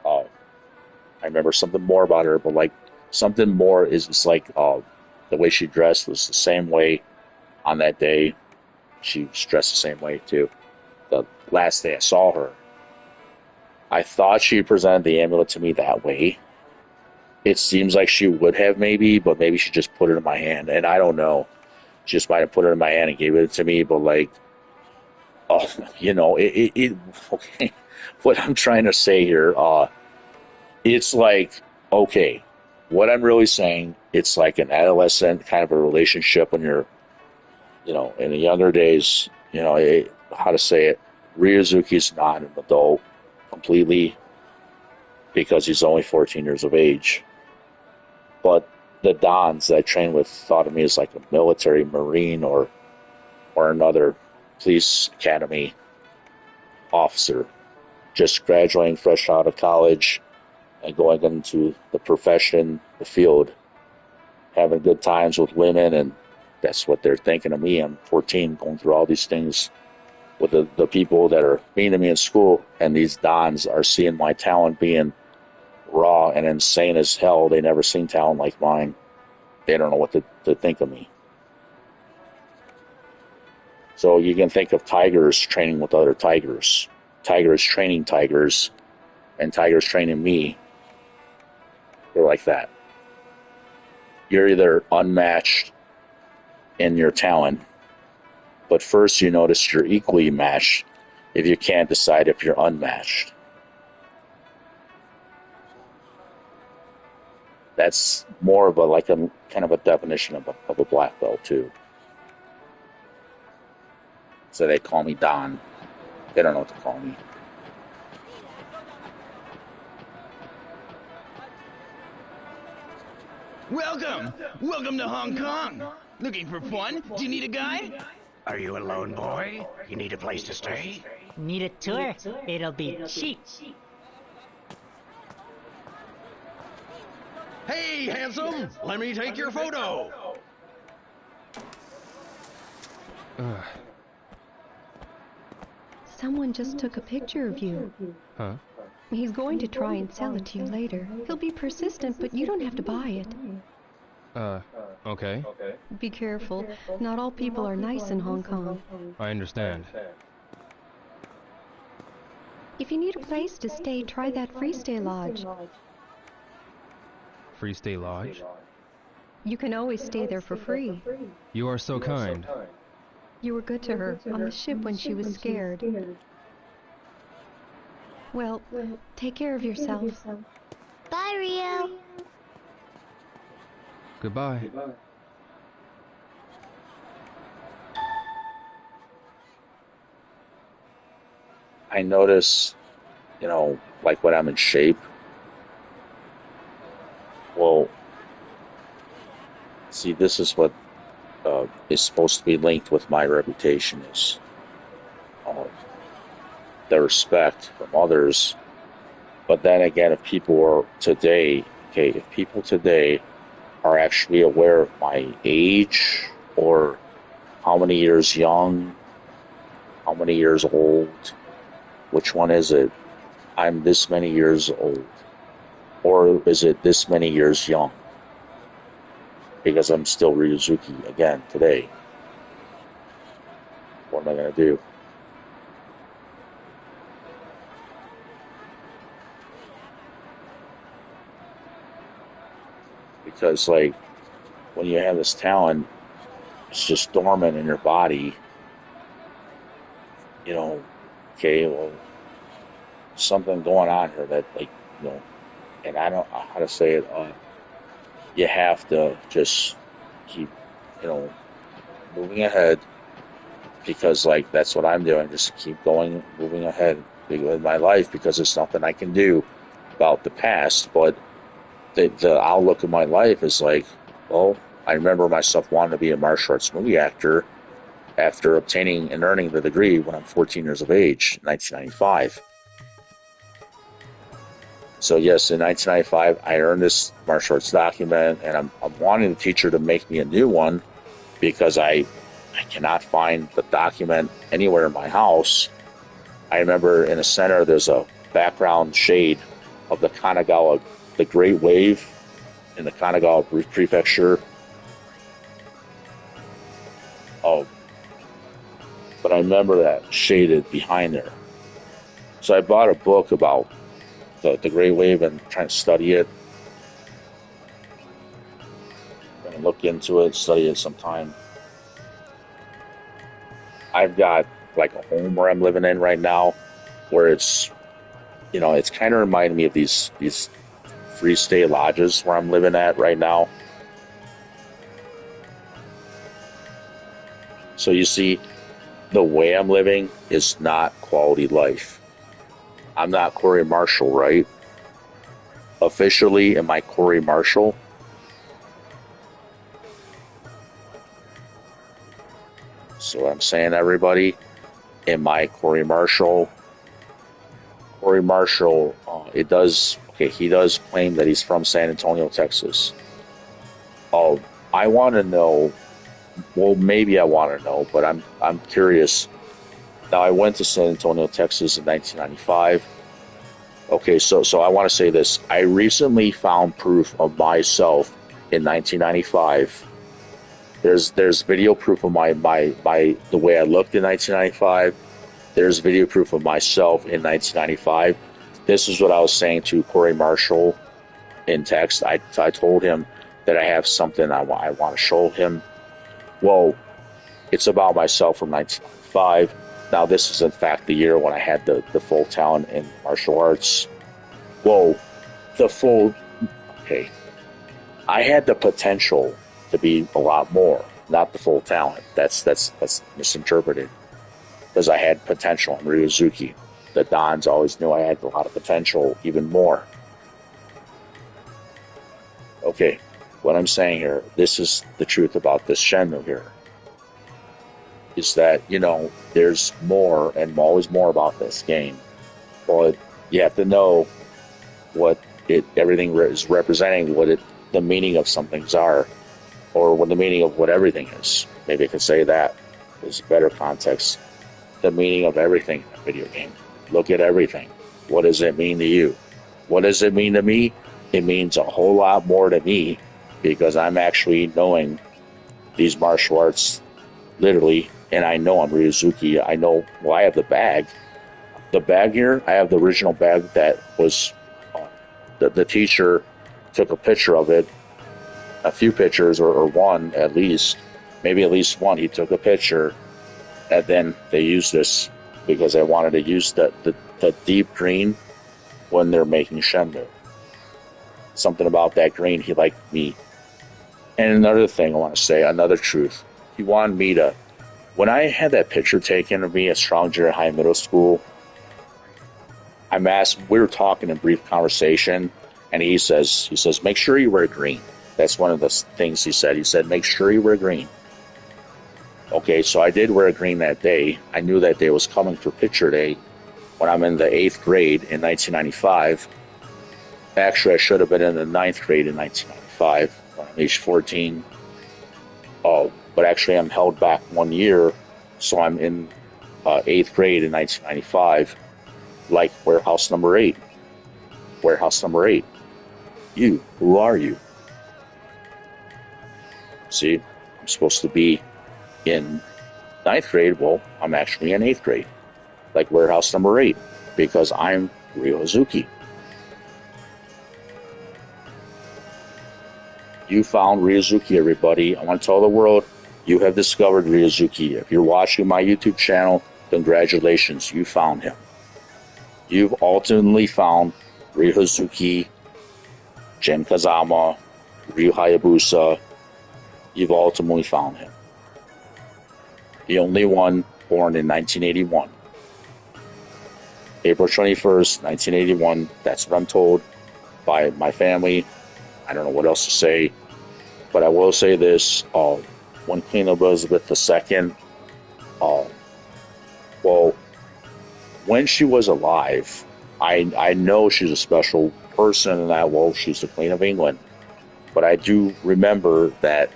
I remember something more about her, but like something more is it's like the way she dressed was the same way on that day. She was dressed the same way too. The last day I saw her, I thought she presented the amulet to me that way. It seems like she would have maybe, but maybe she just put it in my hand, and I don't know. She just might have put it in my hand and gave it to me, but like, oh, okay. What I'm trying to say here, it's like, okay, what I'm really saying, it's like an adolescent kind of a relationship when you're, in the younger days, how to say it, Ryuzuki's not an adult completely because he's only 14 years of age. But the Dons that I trained with thought of me as like a military marine or another police academy officer, just graduating fresh out of college and going into the profession, the field, having good times with women, and that's what they're thinking of me. I'm 14, going through all these things with the people that are mean to me in school, and these Dons are seeing my talent being raw and insane as hell. They never seen talent like mine. They don't know what to think of me. So you can think of tigers training with other tigers, tigers training tigers, and tigers training me. They're like that. You're either unmatched in your talent, but first you notice you're equally matched if you can't decide if you're unmatched. That's more of a kind of a definition of a black belt too. So they call me Don. They don't know what to call me. Welcome to Hong Kong. Looking for fun? Do you need a guide? Are you a lone boy? You need a place to stay? Need a tour? It'll be cheap. Hey, handsome! Let me take your photo! Someone just took a picture of you. Huh? He's going to try and sell it to you later. He'll be persistent, but you don't have to buy it. Okay. Be careful. Not all people are nice in Hong Kong. I understand. If you need a place to stay, try that Free Stay Lodge. Free Stay Lodge? You can always stay there for free. You are so kind. You were good to her on the ship when she was scared. Well, take care of yourself. Bye, Rio. Goodbye. I notice, like when I'm in shape. Well, see, this is what is supposed to be linked with my reputation is the respect from others. But then again, if people today are actually aware of my age or how many years young, how many years old, which one is it? I'm this many years old. Or is it this many years young? Because I'm still Ryuzuki again today. What am I going to do? Because, like, when you have this talent, it's just dormant in your body. You know, okay, well, something going on here that, like, you know, and I don't know how to say it. You have to just keep, you know, moving ahead because, like, that's what I'm doing. Just keep going, moving ahead with my life because there's nothing I can do about the past. But the outlook of my life is like, well, I remember myself wanting to be a martial arts movie actor after obtaining and earning the degree when I'm 14 years of age, 1995. So yes, in 1995, I earned this martial arts document, and I'm wanting the teacher to make me a new one because I cannot find the document anywhere in my house. I remember in the center, there's a background shade of the Kanagawa, the Great Wave in the Kanagawa Prefecture. Oh, but I remember that shaded behind there. So I bought a book about the Great Wave and trying to study it. And look into it, study it sometime. I've got like a home where I'm living in right now where it's, you know, it's kind of reminding me of these free stay lodges where I'm living at right now. So you see, the way I'm living is not quality life. I'm not Corey Marshall, right? Officially, am I Corey Marshall? So what I'm saying, everybody, am I Corey Marshall? Corey Marshall, he does claim that he's from San Antonio, Texas. I want to know, well, maybe I want to know, but I'm curious. Now, I went to San Antonio, Texas in 1995. Okay, so I want to say this. I recently found proof of myself in 1995. There's video proof of my the way I looked in 1995. There's video proof of myself in 1995. This is what I was saying to Corey Marshall in text. I told him that I have something I want to show him. Well, it's about myself from 1995. Now, this is in fact the year when I had the full talent in martial arts. Well, I had the potential to be a lot more, not the full talent. That's misinterpreted. Because I had potential in Ryuzuki. The Dons always knew I had a lot of potential, even more. Okay, what I'm saying here, this is the truth about this Shenmue here. Is that, you know, there's more and always more about this game. But you have to know what everything is representing, the meaning of some things are, or what the meaning of what everything is. Maybe I could say that. There's better context. The meaning of everything in a video game. Look at everything. What does it mean to you? What does it mean to me? It means a whole lot more to me because I'm actually knowing these martial arts literally, and I know I'm Ryuzuki. I know, well, I have the bag. The bag here, I have the original bag that was, the teacher took a picture of it, a few pictures, or one at least, maybe at least one. He took a picture, and then they used this because I wanted to use the deep green when they're making Shenmue. Something about that green, he liked me. And another thing I want to say, another truth. He wanted me to, when I had that picture taken of me at Strong Junior High Middle School, I'm asked, we were talking in brief conversation, and he says, make sure you wear green. That's one of the things he said. He said, make sure you wear green. Okay, so I did wear green that day. I knew that day was coming for picture day when I'm in the 8th grade in 1995. Actually, I should have been in the 9th grade in 1995 when I'm age 14. Oh, but actually, I'm held back 1 year, so I'm in 8th grade in 1995, like warehouse number 8. Warehouse number 8. You, who are you? See, I'm supposed to be in 9th grade. Well, I'm actually in 8th grade, like warehouse number 8, because I'm Ryo Hazuki. You found Ryozuki, everybody. I want to tell the world you have discovered Ryozuki. If you're watching my YouTube channel, congratulations, you found him. You've ultimately found Ryozuki, Gen Kazama, Ryu Hayabusa. You've ultimately found him. The only one born in 1981. April 21st, 1981. That's what I'm told by my family. I don't know what else to say, but I will say this. When Queen Elizabeth II, well, when she was alive, I know she's a special person and that, well, she's the Queen of England. But I do remember that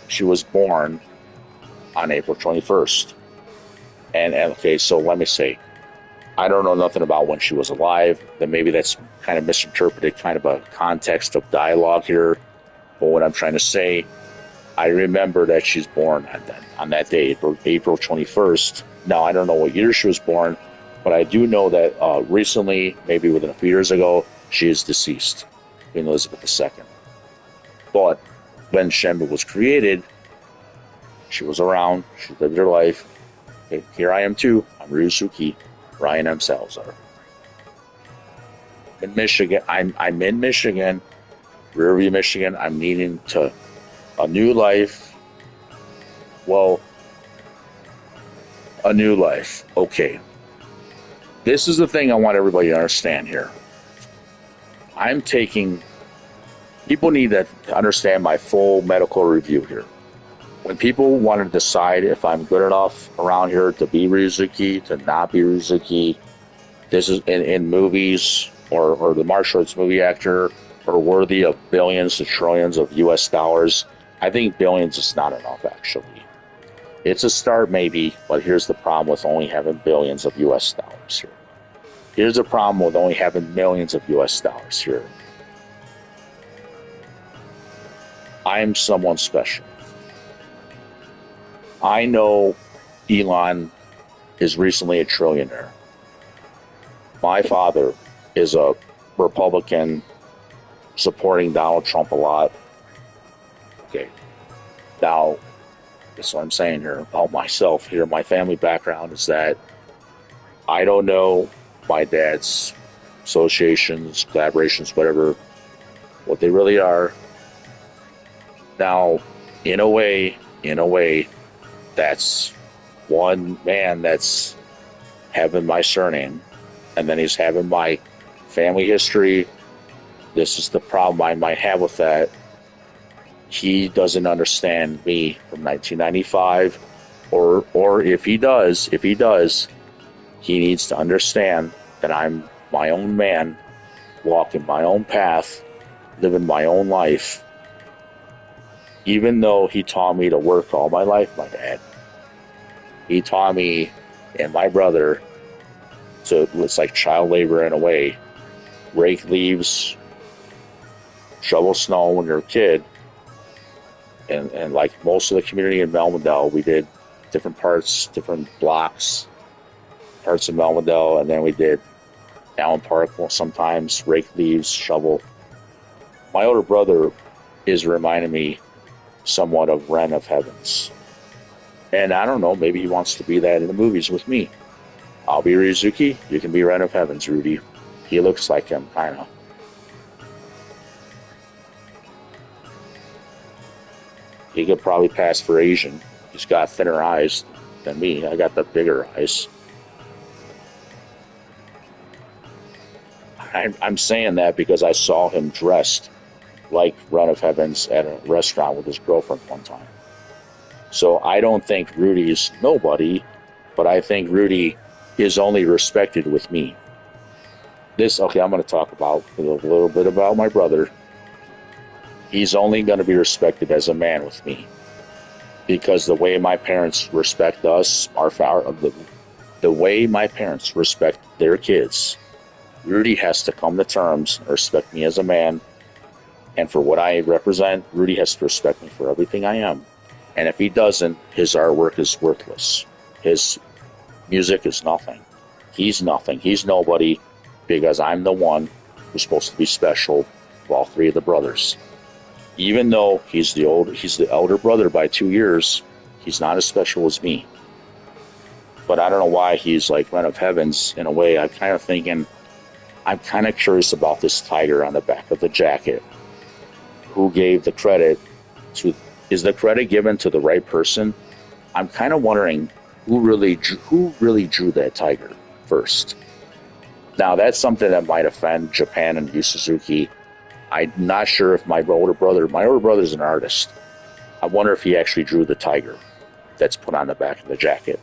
she was born on April 21st. And okay, so let me say, I don't know nothing about when she was alive. Then maybe that's kind of misinterpreted, kind of a context of dialogue here. But what I'm trying to say, I remember that she's born on that day, April 21st. Now, I don't know what year she was born, but I do know that recently, maybe within a few years ago, she is deceased, Queen Elizabeth II. But when Shenmue was created, she was around, she lived her life. Okay, here I am too. I'm Ryusuke, Ryan M. Salazar. In Michigan, I'm in Michigan, Riverview, Michigan. I'm needing to a new life. Well, a new life. Okay. This is the thing I want everybody to understand here. I'm taking. People need to understand my full medical review here. When people want to decide if I'm good enough around here to be Ryuzuki, to not be Ryuzuki, this is in movies or the martial arts movie actor or worthy of billions to trillions of US dollars. I think billions is not enough, actually. It's a start, maybe, but here's the problem with only having billions of US dollars here. Here's the problem with only having millions of US dollars here. I'm someone special. I know Elon is recently a trillionaire. My father is a Republican supporting Donald Trump a lot. Okay. Now, that's what I'm saying here about myself here. My family background is that I don't know my dad's associations, collaborations, whatever, what they really are. Now, in a way, that's one man that's having my surname, and then he's having my family history. This is the problem I might have with that. He doesn't understand me from 1995, or if he does, he needs to understand that I'm my own man, walking my own path, living my own life. Even though he taught me to work all my life, my dad, he taught me and my brother to, it's like child labor in a way, rake leaves, shovel snow when you're a kid. And like most of the community in Melvindale, we did different parts, different blocks, parts of Melvindale, and then we did Allen Park sometimes, rake leaves, shovel. My older brother is reminding me somewhat of Ren of Heavens. And I don't know, maybe he wants to be that in the movies with me. I'll be Ryuzuki, you can be Ren of Heavens, Rudy. He looks like him, kind of. He could probably pass for Asian. He's got thinner eyes than me. I got the bigger eyes. I'm saying that because I saw him dressed like Run of Heavens at a restaurant with his girlfriend one time. So I don't think Rudy's nobody, but I think Rudy is only respected with me. Okay, I'm going to talk about a little bit about my brother. He's only going to be respected as a man with me because the way my parents respect us, the way my parents respect their kids, Rudy has to come to terms and respect me as a man. And for what I represent, Rudy has to respect me for everything I am. And if he doesn't, his artwork is worthless. His music is nothing. He's nothing. He's nobody because I'm the one who's supposed to be special of all three of the brothers. Even though he's the elder brother by 2 years, he's not as special as me. But I don't know why he's like one of heavens in a way. I'm kind of curious about this tiger on the back of the jacket. Who gave the credit to? Is the credit given to the right person? I'm kind of wondering who really drew that tiger first. Now that's something that might offend Japan and Yu Suzuki. I'm not sure if my older brother's an artist. I wonder if he actually drew the tiger that's put on the back of the jacket.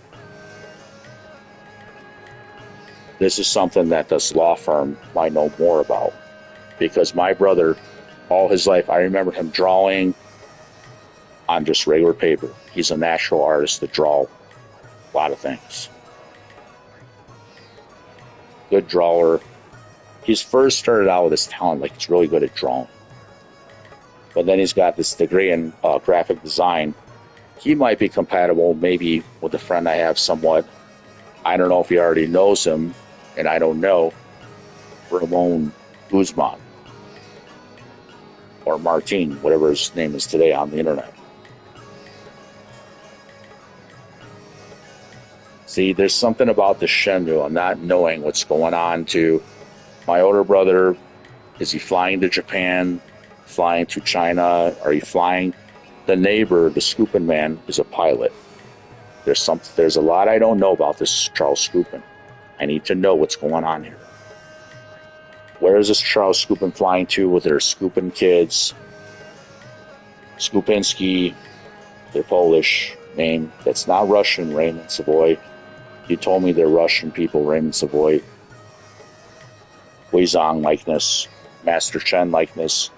This is something that this law firm might know more about because my brother, all his life, I remember him drawing on just regular paper. He's a natural artist that draw a lot of things. Good drawer. He's first started out with his talent, like he's really good at drawing. But then he's got this degree in graphic design. He might be compatible maybe with a friend I have somewhat. I don't know if he already knows him, and I don't know, Ramon Guzman. Or Martin, whatever his name is today on the internet. See, there's something about the Shenmue. I'm not knowing what's going on to my older brother. Is he flying to Japan? Flying to China? Are you flying? The neighbor, the Scoopin man, is a pilot. There's a lot I don't know about this Charles Scoopin. I need to know what's going on here. Where is this Charles Scoopin flying to with their Scoopin kids? Skupinski, their Polish name. That's not Russian, Raymond Savoy. You told me they're Russian people, Raymond Savoy. Weizong likeness, Master Chen likeness,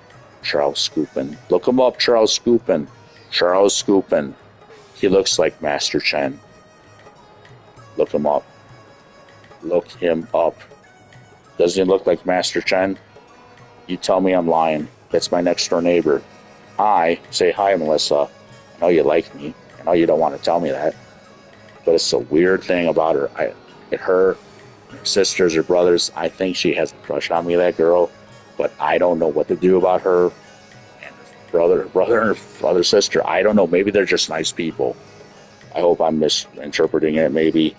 Charles Scoopin. Look him up, Charles Scoopin. Charles Scoopin. He looks like Master Chen. Look him up. Look him up. Doesn't he look like Master Chen? You tell me I'm lying. That's my next door neighbor. Hi. Say hi, Melissa. I know you like me. I know you don't want to tell me that. But it's a weird thing about her. Her sisters or brothers, I think she has a crush on me, that girl. But I don't know what to do about her. And her brother, sister, I don't know. Maybe they're just nice people. I hope I'm misinterpreting it, maybe.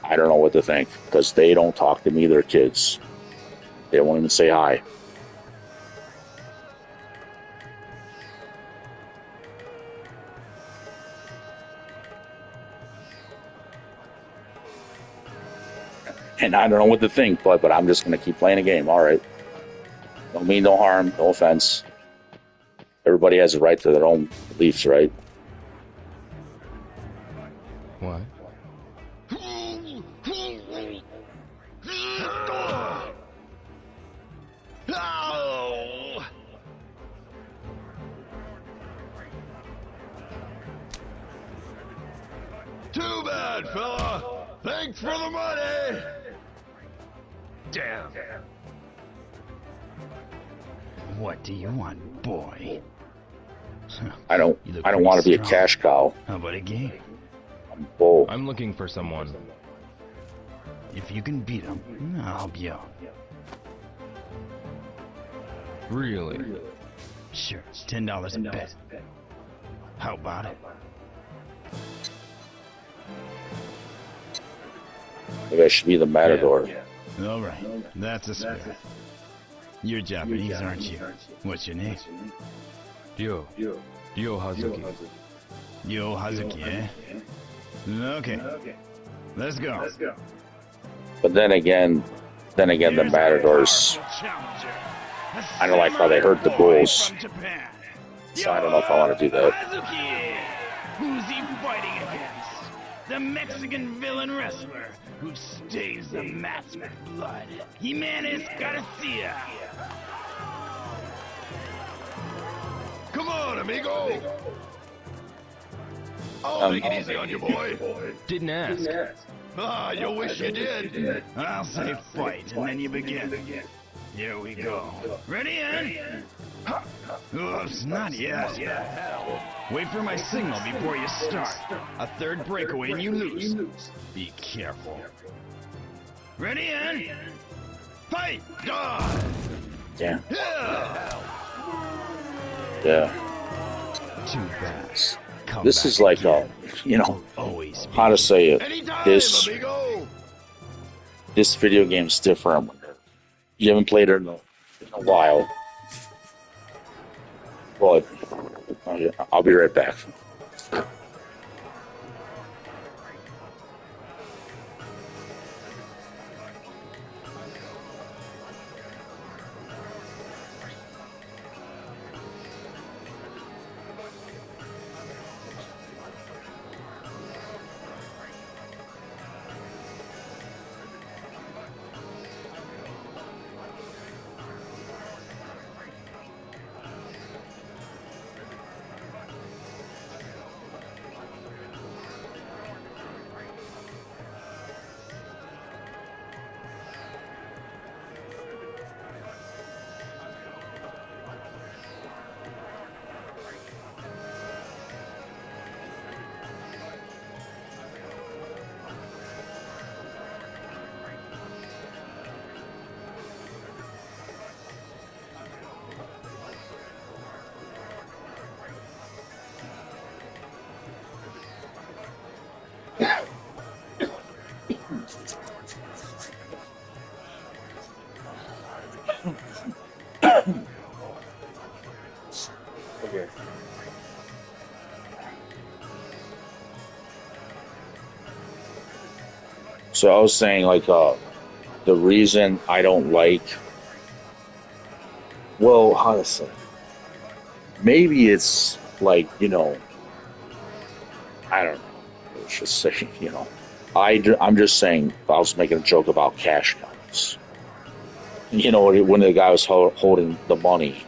I don't know what to think, because they don't talk to me, they're kids. They won't even say hi. And I don't know what to think, but I'm just going to keep playing the game. All right. No mean, no harm, no offense. Everybody has a right to their own beliefs, right? What? Too bad, fella. Thanks for the money. Damn. What do you want, boy? I don't want to be a cash cow. How about a game? I'm bull. I'm looking for someone. If you can beat him, I'll help you out. Really? Sure, $10 a bet. How about it? Maybe I should be the matador. Yeah. All right, that's a spare. You're Japanese, aren't you? What's your name? Ryo Hazuki. Yo Hazuki, eh? Okay, let's go. But then again, the matadors, I don't like how they hurt the bulls. So I don't know if I want to do that. Who's he fighting against? The Mexican villain wrestler who stains the mats with blood. Jimenez Garcia. Come on, amigo. I'll make it easy on you, boy. Didn't ask. Ah, you wish you did. I'll say fight, and then you begin. Here we go. Ready, in? Oops, not yet. Wait for my signal before you start. A third breakaway and you lose. Be careful. Ready, in? Fight! Yeah. Yeah. Yeah. Too fast. This is like a, you know, how to say it. This video game's different. You haven't played it in a while. But I'll be right back. Okay. So I was saying, like, the reason I don't like, well, how to say, maybe it's like, you know, I don't know. Let's just say, you know, I'm just saying, I was making a joke about cash cows. You know, when the guy was holding the money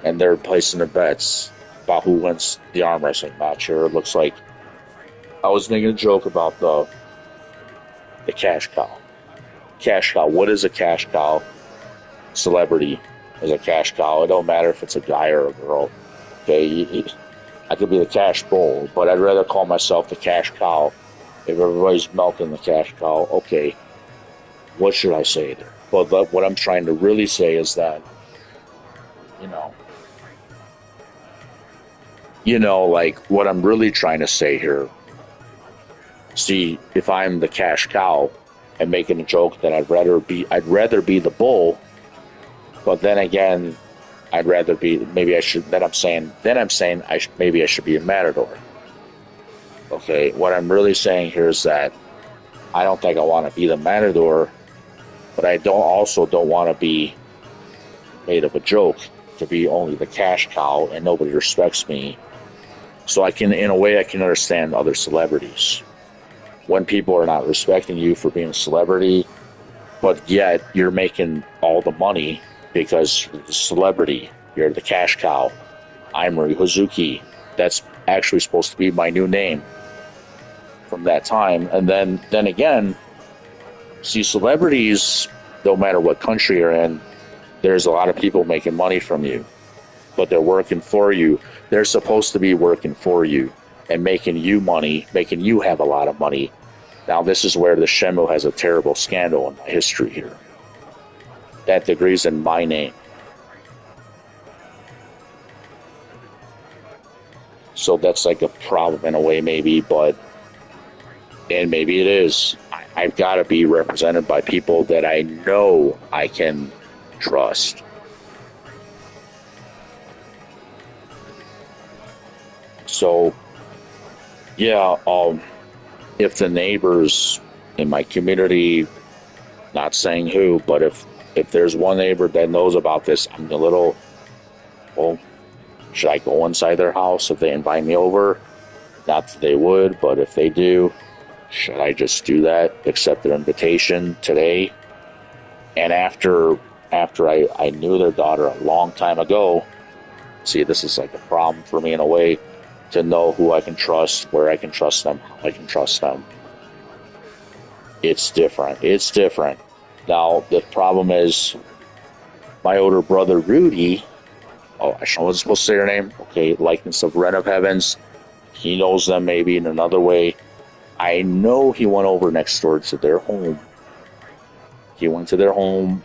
and they're placing their bets about who wins the arm wrestling match here, it looks like I was making a joke about the cash cow. Cash cow. What is a cash cow? Celebrity is a cash cow. It don't matter if it's a guy or a girl. Okay, I could be the cash bull, but I'd rather call myself the cash cow. If everybody's milking the cash cow, okay, what should I say there? But what I'm trying to really say is that, like what I'm really trying to say here. See, if I'm the cash cow and making a joke that I'd rather be the bull, but then again, I'd rather be, maybe I should, maybe I should be a matador. Okay, what I'm really saying here is that I don't think I want to be the matador, but I don't want to be made of a joke to be only the cash cow and nobody respects me. So in a way, I can understand other celebrities. When people are not respecting you for being a celebrity, but yet you're making all the money because you're the celebrity, you're the cash cow. I'm Ryu Hazuki. That's actually supposed to be my new name from that time. And then again, see, celebrities, no matter what country you're in, there's a lot of people making money from you, but they're working for you. They're supposed to be working for you and making you money, making you have a lot of money. Now, this is where the Shenmue has a terrible scandal in my history here. That degree's in my name. So that's like a problem in a way, maybe, and maybe it is. I've got to be represented by people that I know I can trust. So, yeah, if the neighbors in my community, not saying who, but if there's one neighbor that knows about this, I'm a little, well, should I go inside their house if they invite me over? Not that they would, but if they do, should I just do that? Accept their invitation today? And after I knew their daughter a long time ago, see, this is like a problem for me in a way, to know who I can trust, where I can trust them, how I can trust them. It's different. It's different. Now, the problem is my older brother, Rudy, I wasn't supposed to say her name. Okay, likeness of Ren of Heavens. He knows them maybe in another way. I know he went over next door to their home. He went to their home.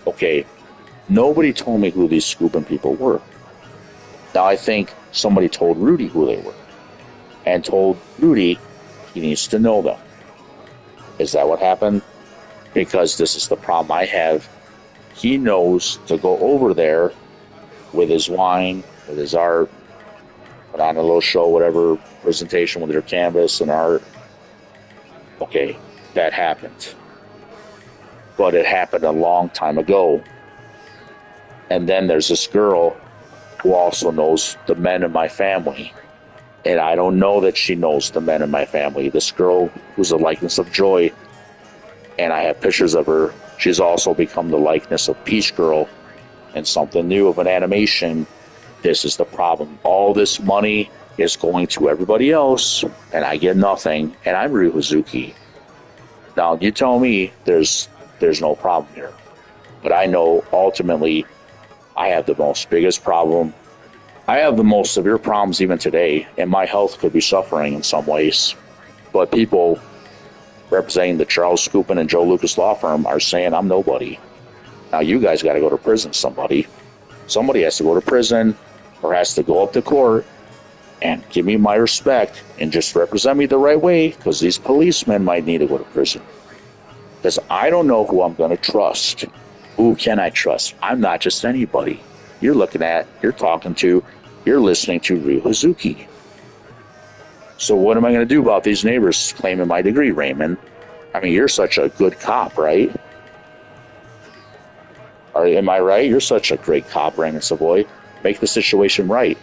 Okay, nobody told me who these scooping people were. Now, I think somebody told Rudy who they were and told Rudy he needs to know them. Is that what happened? Because this is the problem I have. He knows to go over there with his wine, with his art, put on a little show, whatever presentation with their canvas and art. Okay, that happened. But it happened a long time ago. And then there's this girl who also knows the men in my family. And I don't know that she knows the men in my family. This girl who's a likeness of Joy, and I have pictures of her. She's also become the likeness of Peach Girl and something new of an animation. This is the problem. All this money is going to everybody else, and I get nothing, and I'm Ryu Hazuki. Now, you tell me there's no problem here. But I know ultimately I have the biggest problem. I have the most severe problems even today, and my health could be suffering in some ways. But people representing the Charles Scoopin and Joe Lucas law firm are saying I'm nobody. Now you guys got to go to prison, somebody. Somebody has to go to prison or has to go up to court and give me my respect and just represent me the right way, because these policemen might need to go to prison. Because I don't know who I'm going to trust. Who can I trust? I'm not just anybody. You're talking to, you're listening to Ryu Hazuki. So what am I going to do about these neighbors claiming my degree, Raymond? I mean, you're such a good cop, right? Am I right? You're such a great cop, Raymond Savoy. Make the situation right.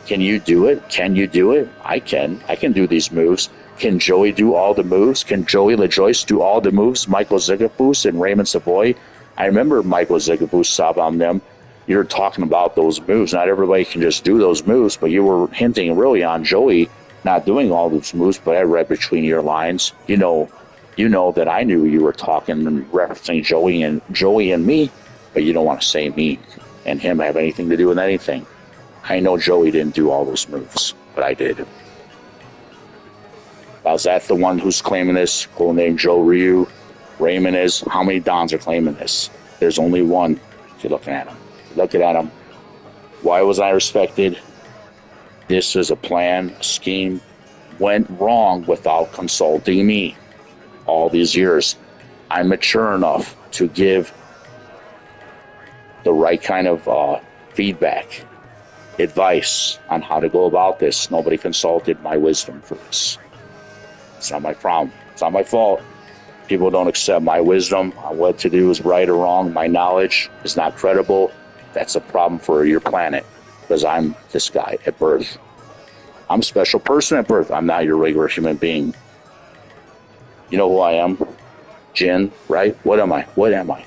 Can you do it? Can you do it? I can. I can do these moves. Can Joey do all the moves? Can Joey LaJoyce do all the moves? Michael Zigapus and Raymond Savoy. I remember Michael Zigapus, Sabam them. You're talking about those moves. Not everybody can just do those moves, but you were hinting really on Joey not doing all those moves, but I read between your lines. You know that I knew you were talking and referencing Joey and me, but you don't want to say me and him have anything to do with anything. I know Joey didn't do all those moves, but I did. Was that the one who's claiming this? Cool name Joe Ryu. Raymond is. How many Dons are claiming this? There's only one. If you're looking at him. Looking at him. Why was I respected? This is a plan, a scheme. Went wrong without consulting me. All these years, I'm mature enough to give the right kind of feedback, advice on how to go about this. Nobody consulted my wisdom for this. It's not my problem. It's not my fault. People don't accept my wisdom on what to do is right or wrong. My knowledge is not credible. That's a problem for your planet, because I'm this guy at birth. I'm a special person at birth. I'm not your regular human being. You know who I am? Jin, right? What am I? What am I?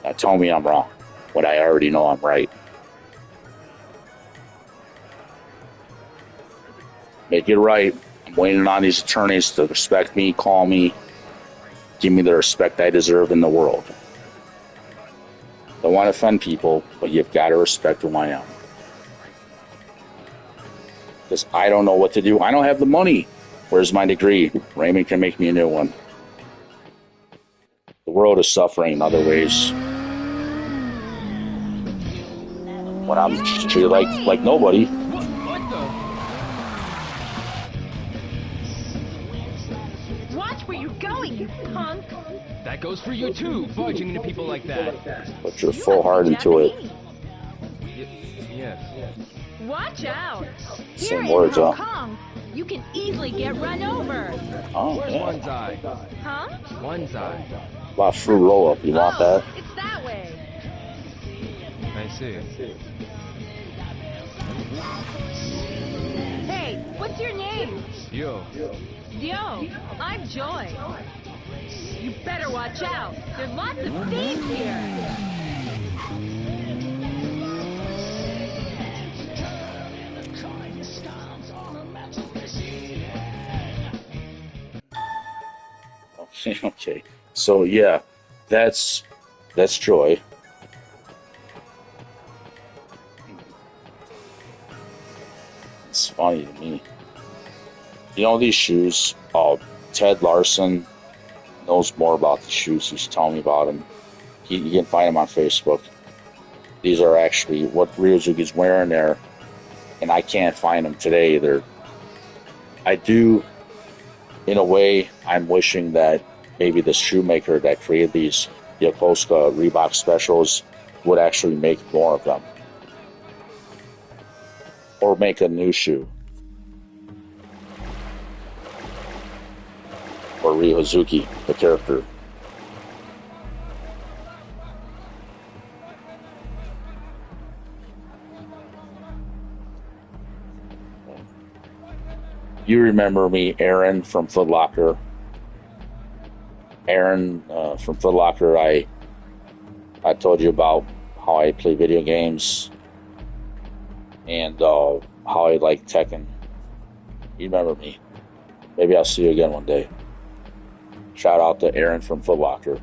Now tell me I'm wrong, when I already know I'm right. Make it right. I'm waiting on these attorneys to respect me, call me, give me the respect I deserve in the world. Don't want to offend people, but you've got to respect who I am. Because I don't know what to do. I don't have the money. Where's my degree? Raymond can make me a new one. The world is suffering in other ways. When I'm treated like nobody. Watch where you're going, you punk! That goes for you too, barging into people like that. Put your full heart into it. Yes. Watch out! Same Here words, in Hong huh? Kong, you can easily get run over. Oh, Where's yeah. one's eye? Huh? One's eye. About fruit roll up. You want that? It's that way. I see. Hey, what's your name? Yo. Yo, I'm Joy. You better watch out. There's lots of thieves here. Okay. So yeah, that's Joy. It's funny to me. You know these shoes? Ted Larson knows more about the shoes. He's telling me about them. You can find them on Facebook. These are actually what Ryozuki's wearing there, and I can't find them today. I do, in a way, I'm wishing that maybe the shoemaker that created these Yokosuka Reebok specials would actually make more of them. Or make a new shoe. Or Ryozuki, the character. You remember me, Aaron from Foot Locker. Aaron from Foot Locker, I told you about how I play video games and how I like Tekken. You remember me. Maybe I'll see you again one day. Shout out to Aaron from Foot Locker.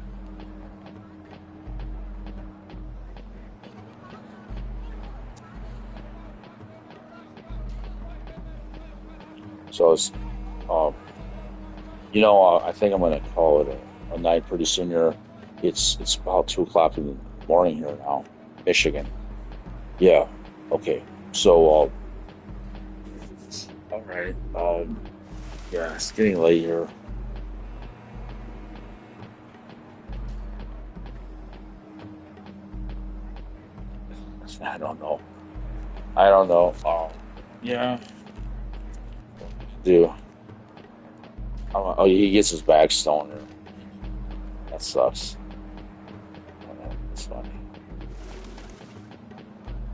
So it's, I think I'm going to call it a night pretty soon here. It's about 2 o'clock in the morning here now, Michigan. Yeah. Okay. So, all right. Yeah, it's getting late here. I don't know. Yeah. Do. Oh, he gets his bag stolen. That sucks. That's funny.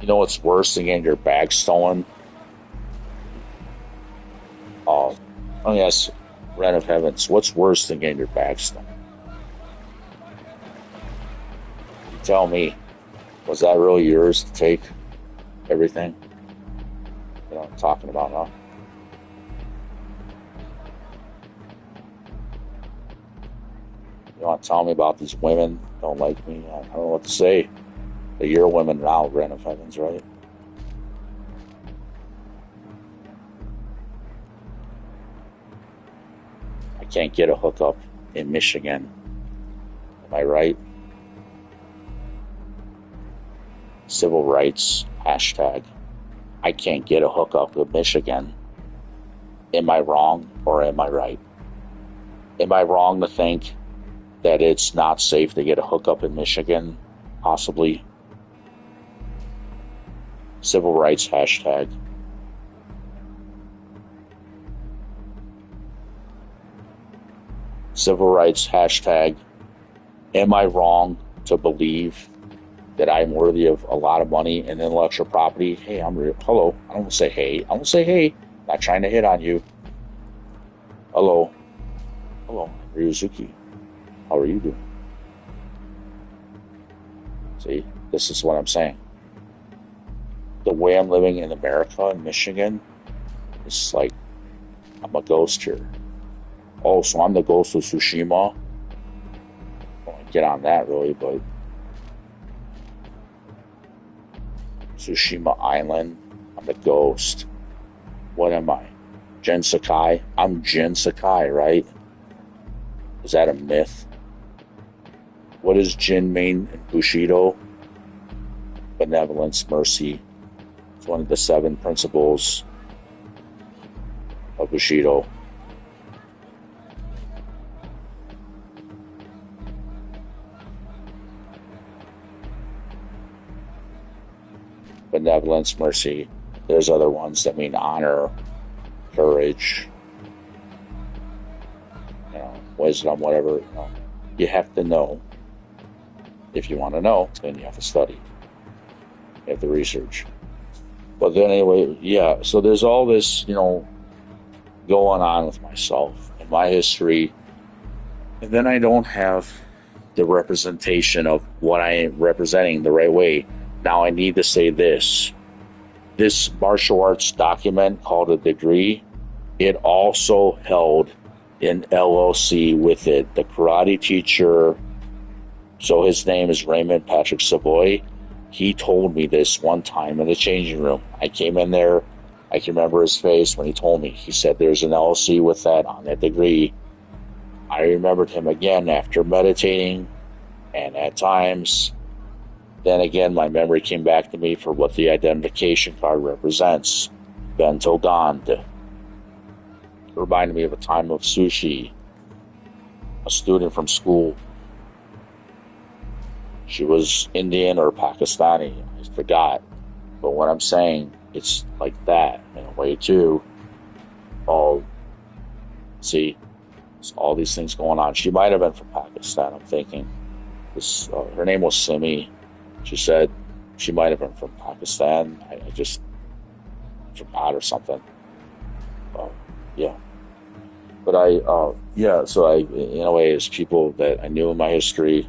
You know what's worse than getting your bag stolen? Oh yes, Ren of Heavens. What's worse than getting your bag stolen? You tell me. Was that really yours to take? Everything? You know what I'm talking about now? You want to tell me about these women don't like me? I don't know what to say. But you're a woman now, Ren of Heavens, right? I can't get a hookup in Michigan. Am I right? Civil rights, hashtag. I can't get a hookup in Michigan. Am I wrong or am I right? Am I wrong to think that it's not safe to get a hookup in Michigan? Possibly. Civil rights, hashtag. Civil rights, hashtag. Am I wrong to believe that I'm worthy of a lot of money and intellectual property? Hey, I'm real. Hello. I don't say hey. I don't say hey. Not trying to hit on you. Hello. Hello. Ryuzuki. How are you doing? See, this is what I'm saying. The way I'm living in America, in Michigan, it's like I'm a ghost here. Oh, so I'm the ghost of Tsushima? I don't want to get on that really, but Tsushima Island, I'm the ghost. What am I? Jin Sakai? I'm Jin Sakai, right? Is that a myth? What does Jin mean in Bushido? Benevolence, mercy. It's one of the 7 principles of Bushido. Benevolence, mercy. There's other ones that mean honor, courage, wisdom, whatever. You have to know. If you want to know, then you have to study. You have to research. But then anyway, yeah, so there's all this, going on with myself and my history. And then I don't have the representation of what I am representing the right way. Now I need to say this. This martial arts document called a degree, it also held an LLC with it. The karate teacher, so his name is Raymond Patrick Savoy. He told me this one time in the changing room. I came in there. I can remember his face when he told me. He said there's an LLC with that on that degree. I remembered him again after meditating, and at times, then again, my memory came back to me for what the identification card represents. Bento Gand. It reminded me of a time of sushi. A student from school. She was Indian or Pakistani. I forgot. But what I'm saying, it's like that in a way too. Oh, see, it's all these things going on. She might have been from Pakistan, I'm thinking. Her name was Simi. She said she might have been from Pakistan. I just forgot or something. Yeah. But so in a way, it's people that I knew in my history.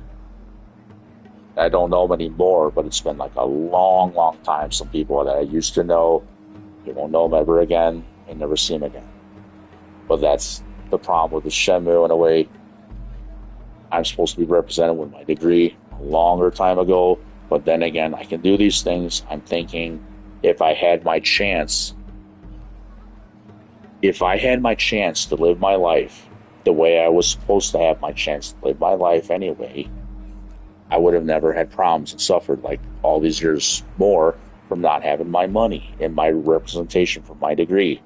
I don't know them anymore, but it's been like a long, long time. Some people that I used to know, you won't know them ever again and never see them again. But that's the problem with the Shenmue in a way. I'm supposed to be represented with my degree a longer time ago, but then again, I can do these things. I'm thinking if I had my chance to live my life the way I was supposed to have my chance to live my life anyway, I would have never had problems and suffered like all these years more from not having my money and my representation for my degree.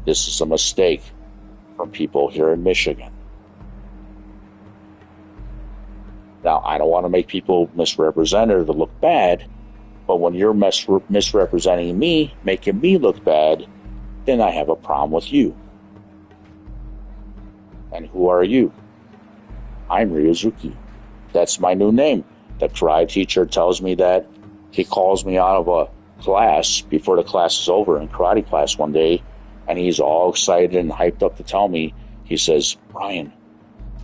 This is a mistake from people here in Michigan. Now, I don't want to make people misrepresented or to look bad, but when you're misrepresenting me, making me look bad, then I have a problem with you. And who are you? I'm Ryozuki. That's my new name. The karate teacher tells me that. He calls me out of a class before the class is over in karate class one day, and he's all excited and hyped up to tell me, he says, Ryan,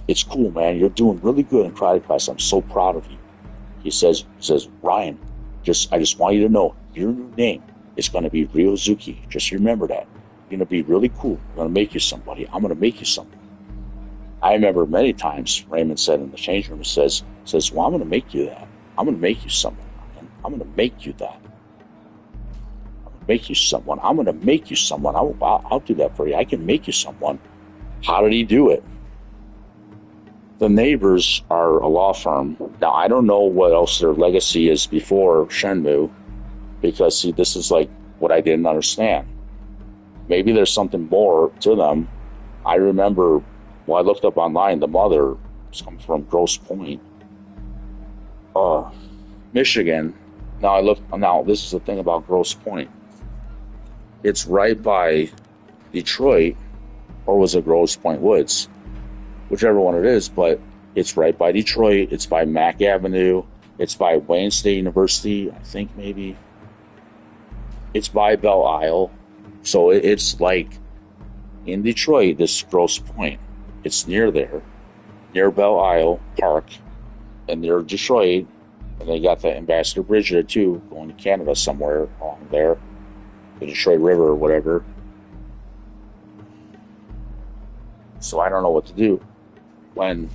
it's cool, man. You're doing really good in karate class. I'm so proud of you. He says, Ryan, I just want you to know your new name is going to be Ryozuki. Just remember that. You're going to be really cool. I'm going to make you somebody. I'm going to make you something. I remember many times Raymond said in the change room, says, well, I'm going to make you that. I'm going to make you someone. I'm going to make you that. I'm going to make you someone. I'm going to make you someone. I'll do that for you. I can make you someone. How did he do it? The neighbors are a law firm. Now, I don't know what else their legacy is before Shenmue, because, see, this is like what I didn't understand. Maybe there's something more to them. I remember, I looked up online, the mother comes from Grosse Pointe, Michigan. Now, this is the thing about Grosse Pointe. It's right by Detroit, or was it Grosse Pointe Woods? Whichever one it is, but it's right by Detroit. It's by Mack Avenue. It's by Wayne State University, I think maybe. It's by Belle Isle. So it's like in Detroit, this Grosse Pointe. It's near there, near Belle Isle Park, and near Detroit. And they got the Ambassador Bridge there too, going to Canada somewhere along there, the Detroit River or whatever. So I don't know what to do when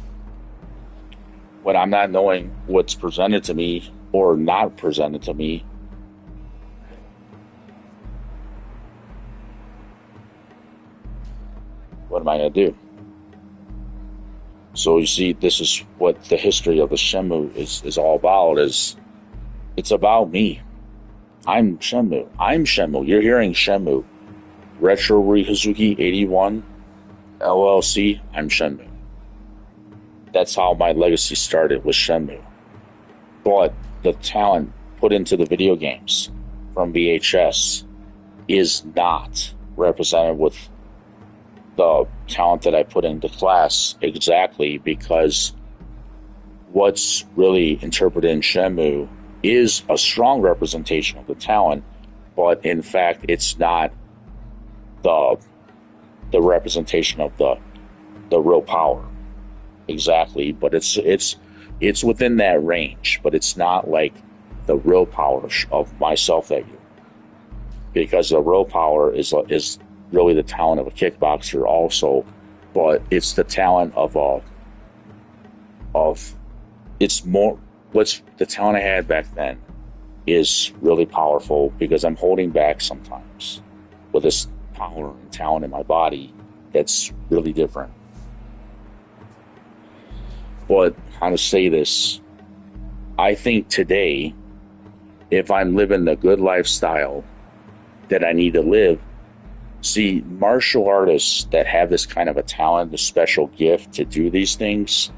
I'm not knowing what's presented to me or not presented to me. What am I going to do? So you see, this is what the history of the Shenmue is all about. It's about me. I'm Shenmue. I'm Shenmue. You're hearing Shenmue. Retro Ryozuki 81 LLC. I'm Shenmue. That's how my legacy started with Shenmue. But the talent put into the video games from VHS is not represented with the talent that I put into class exactly, because what's really interpreted in Shenmue is a strong representation of the talent, but in fact, it's not the representation of the real power exactly. But it's within that range, but it's not like the real power of myself that you, because the real power is really the talent of a kickboxer also, but it's the talent of it's more what's the talent I had back then is really powerful, because I'm holding back sometimes with this power and talent in my body that's really different. But how to say this, I think today, if I'm living the good lifestyle that I need to live, see, martial artists that have this kind of a talent, a special gift to do these things,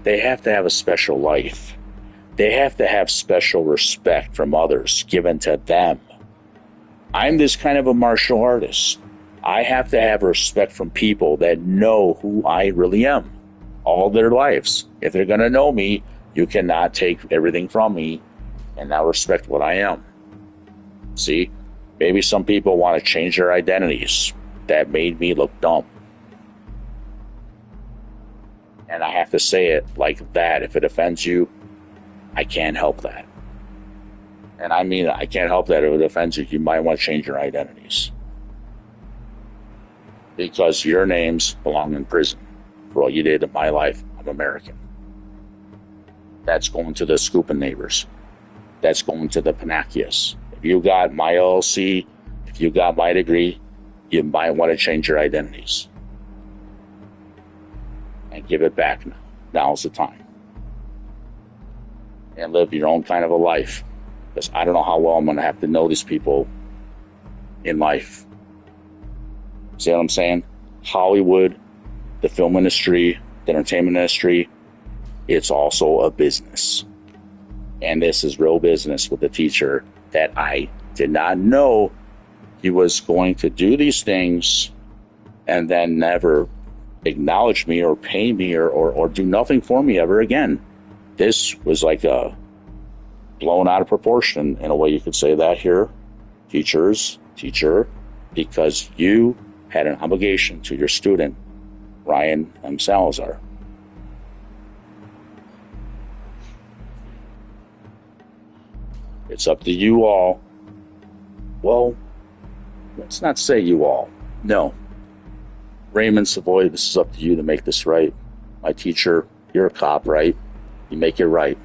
they have to have a special life. They have to have special respect from others given to them. I'm this kind of a martial artist. I have to have respect from people that know who I really am all their lives. If they're going to know me, you cannot take everything from me and not respect what I am. See, maybe some people want to change their identities. That made me look dumb. And I have to say it like that. If it offends you, I can't help that. And I mean, I can't help that if it offends you. You might want to change your identities, because your names belong in prison for all you did in my life. I'm American. That's going to the Scoopin' neighbors. That's going to the Panachias. If you got my LLC, if you got my degree, you might want to change your identities and give it back now. Now's the time. And live your own kind of a life. Because I don't know how well I'm going to have to know these people in life. See what I'm saying? Hollywood, the film industry, the entertainment industry, it's also a business. And this is real business with a teacher that I did not know he was going to do these things and then never acknowledge me or pay me or do nothing for me ever again. This was like a blown out of proportion, in a way you could say that here. Teacher, because you had an obligation to your student, Ryan M. Salazar. It's up to you all. Well, let's not say you all. No. Raymond Savoy, this is up to you to make this right. My teacher, you're a cop, right? You make it right.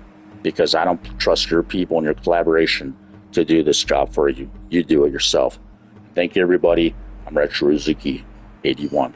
Because I don't trust your people and your collaboration to do this job for you. You do it yourself. Thank you, everybody. I'm Retro Uzuki, 81.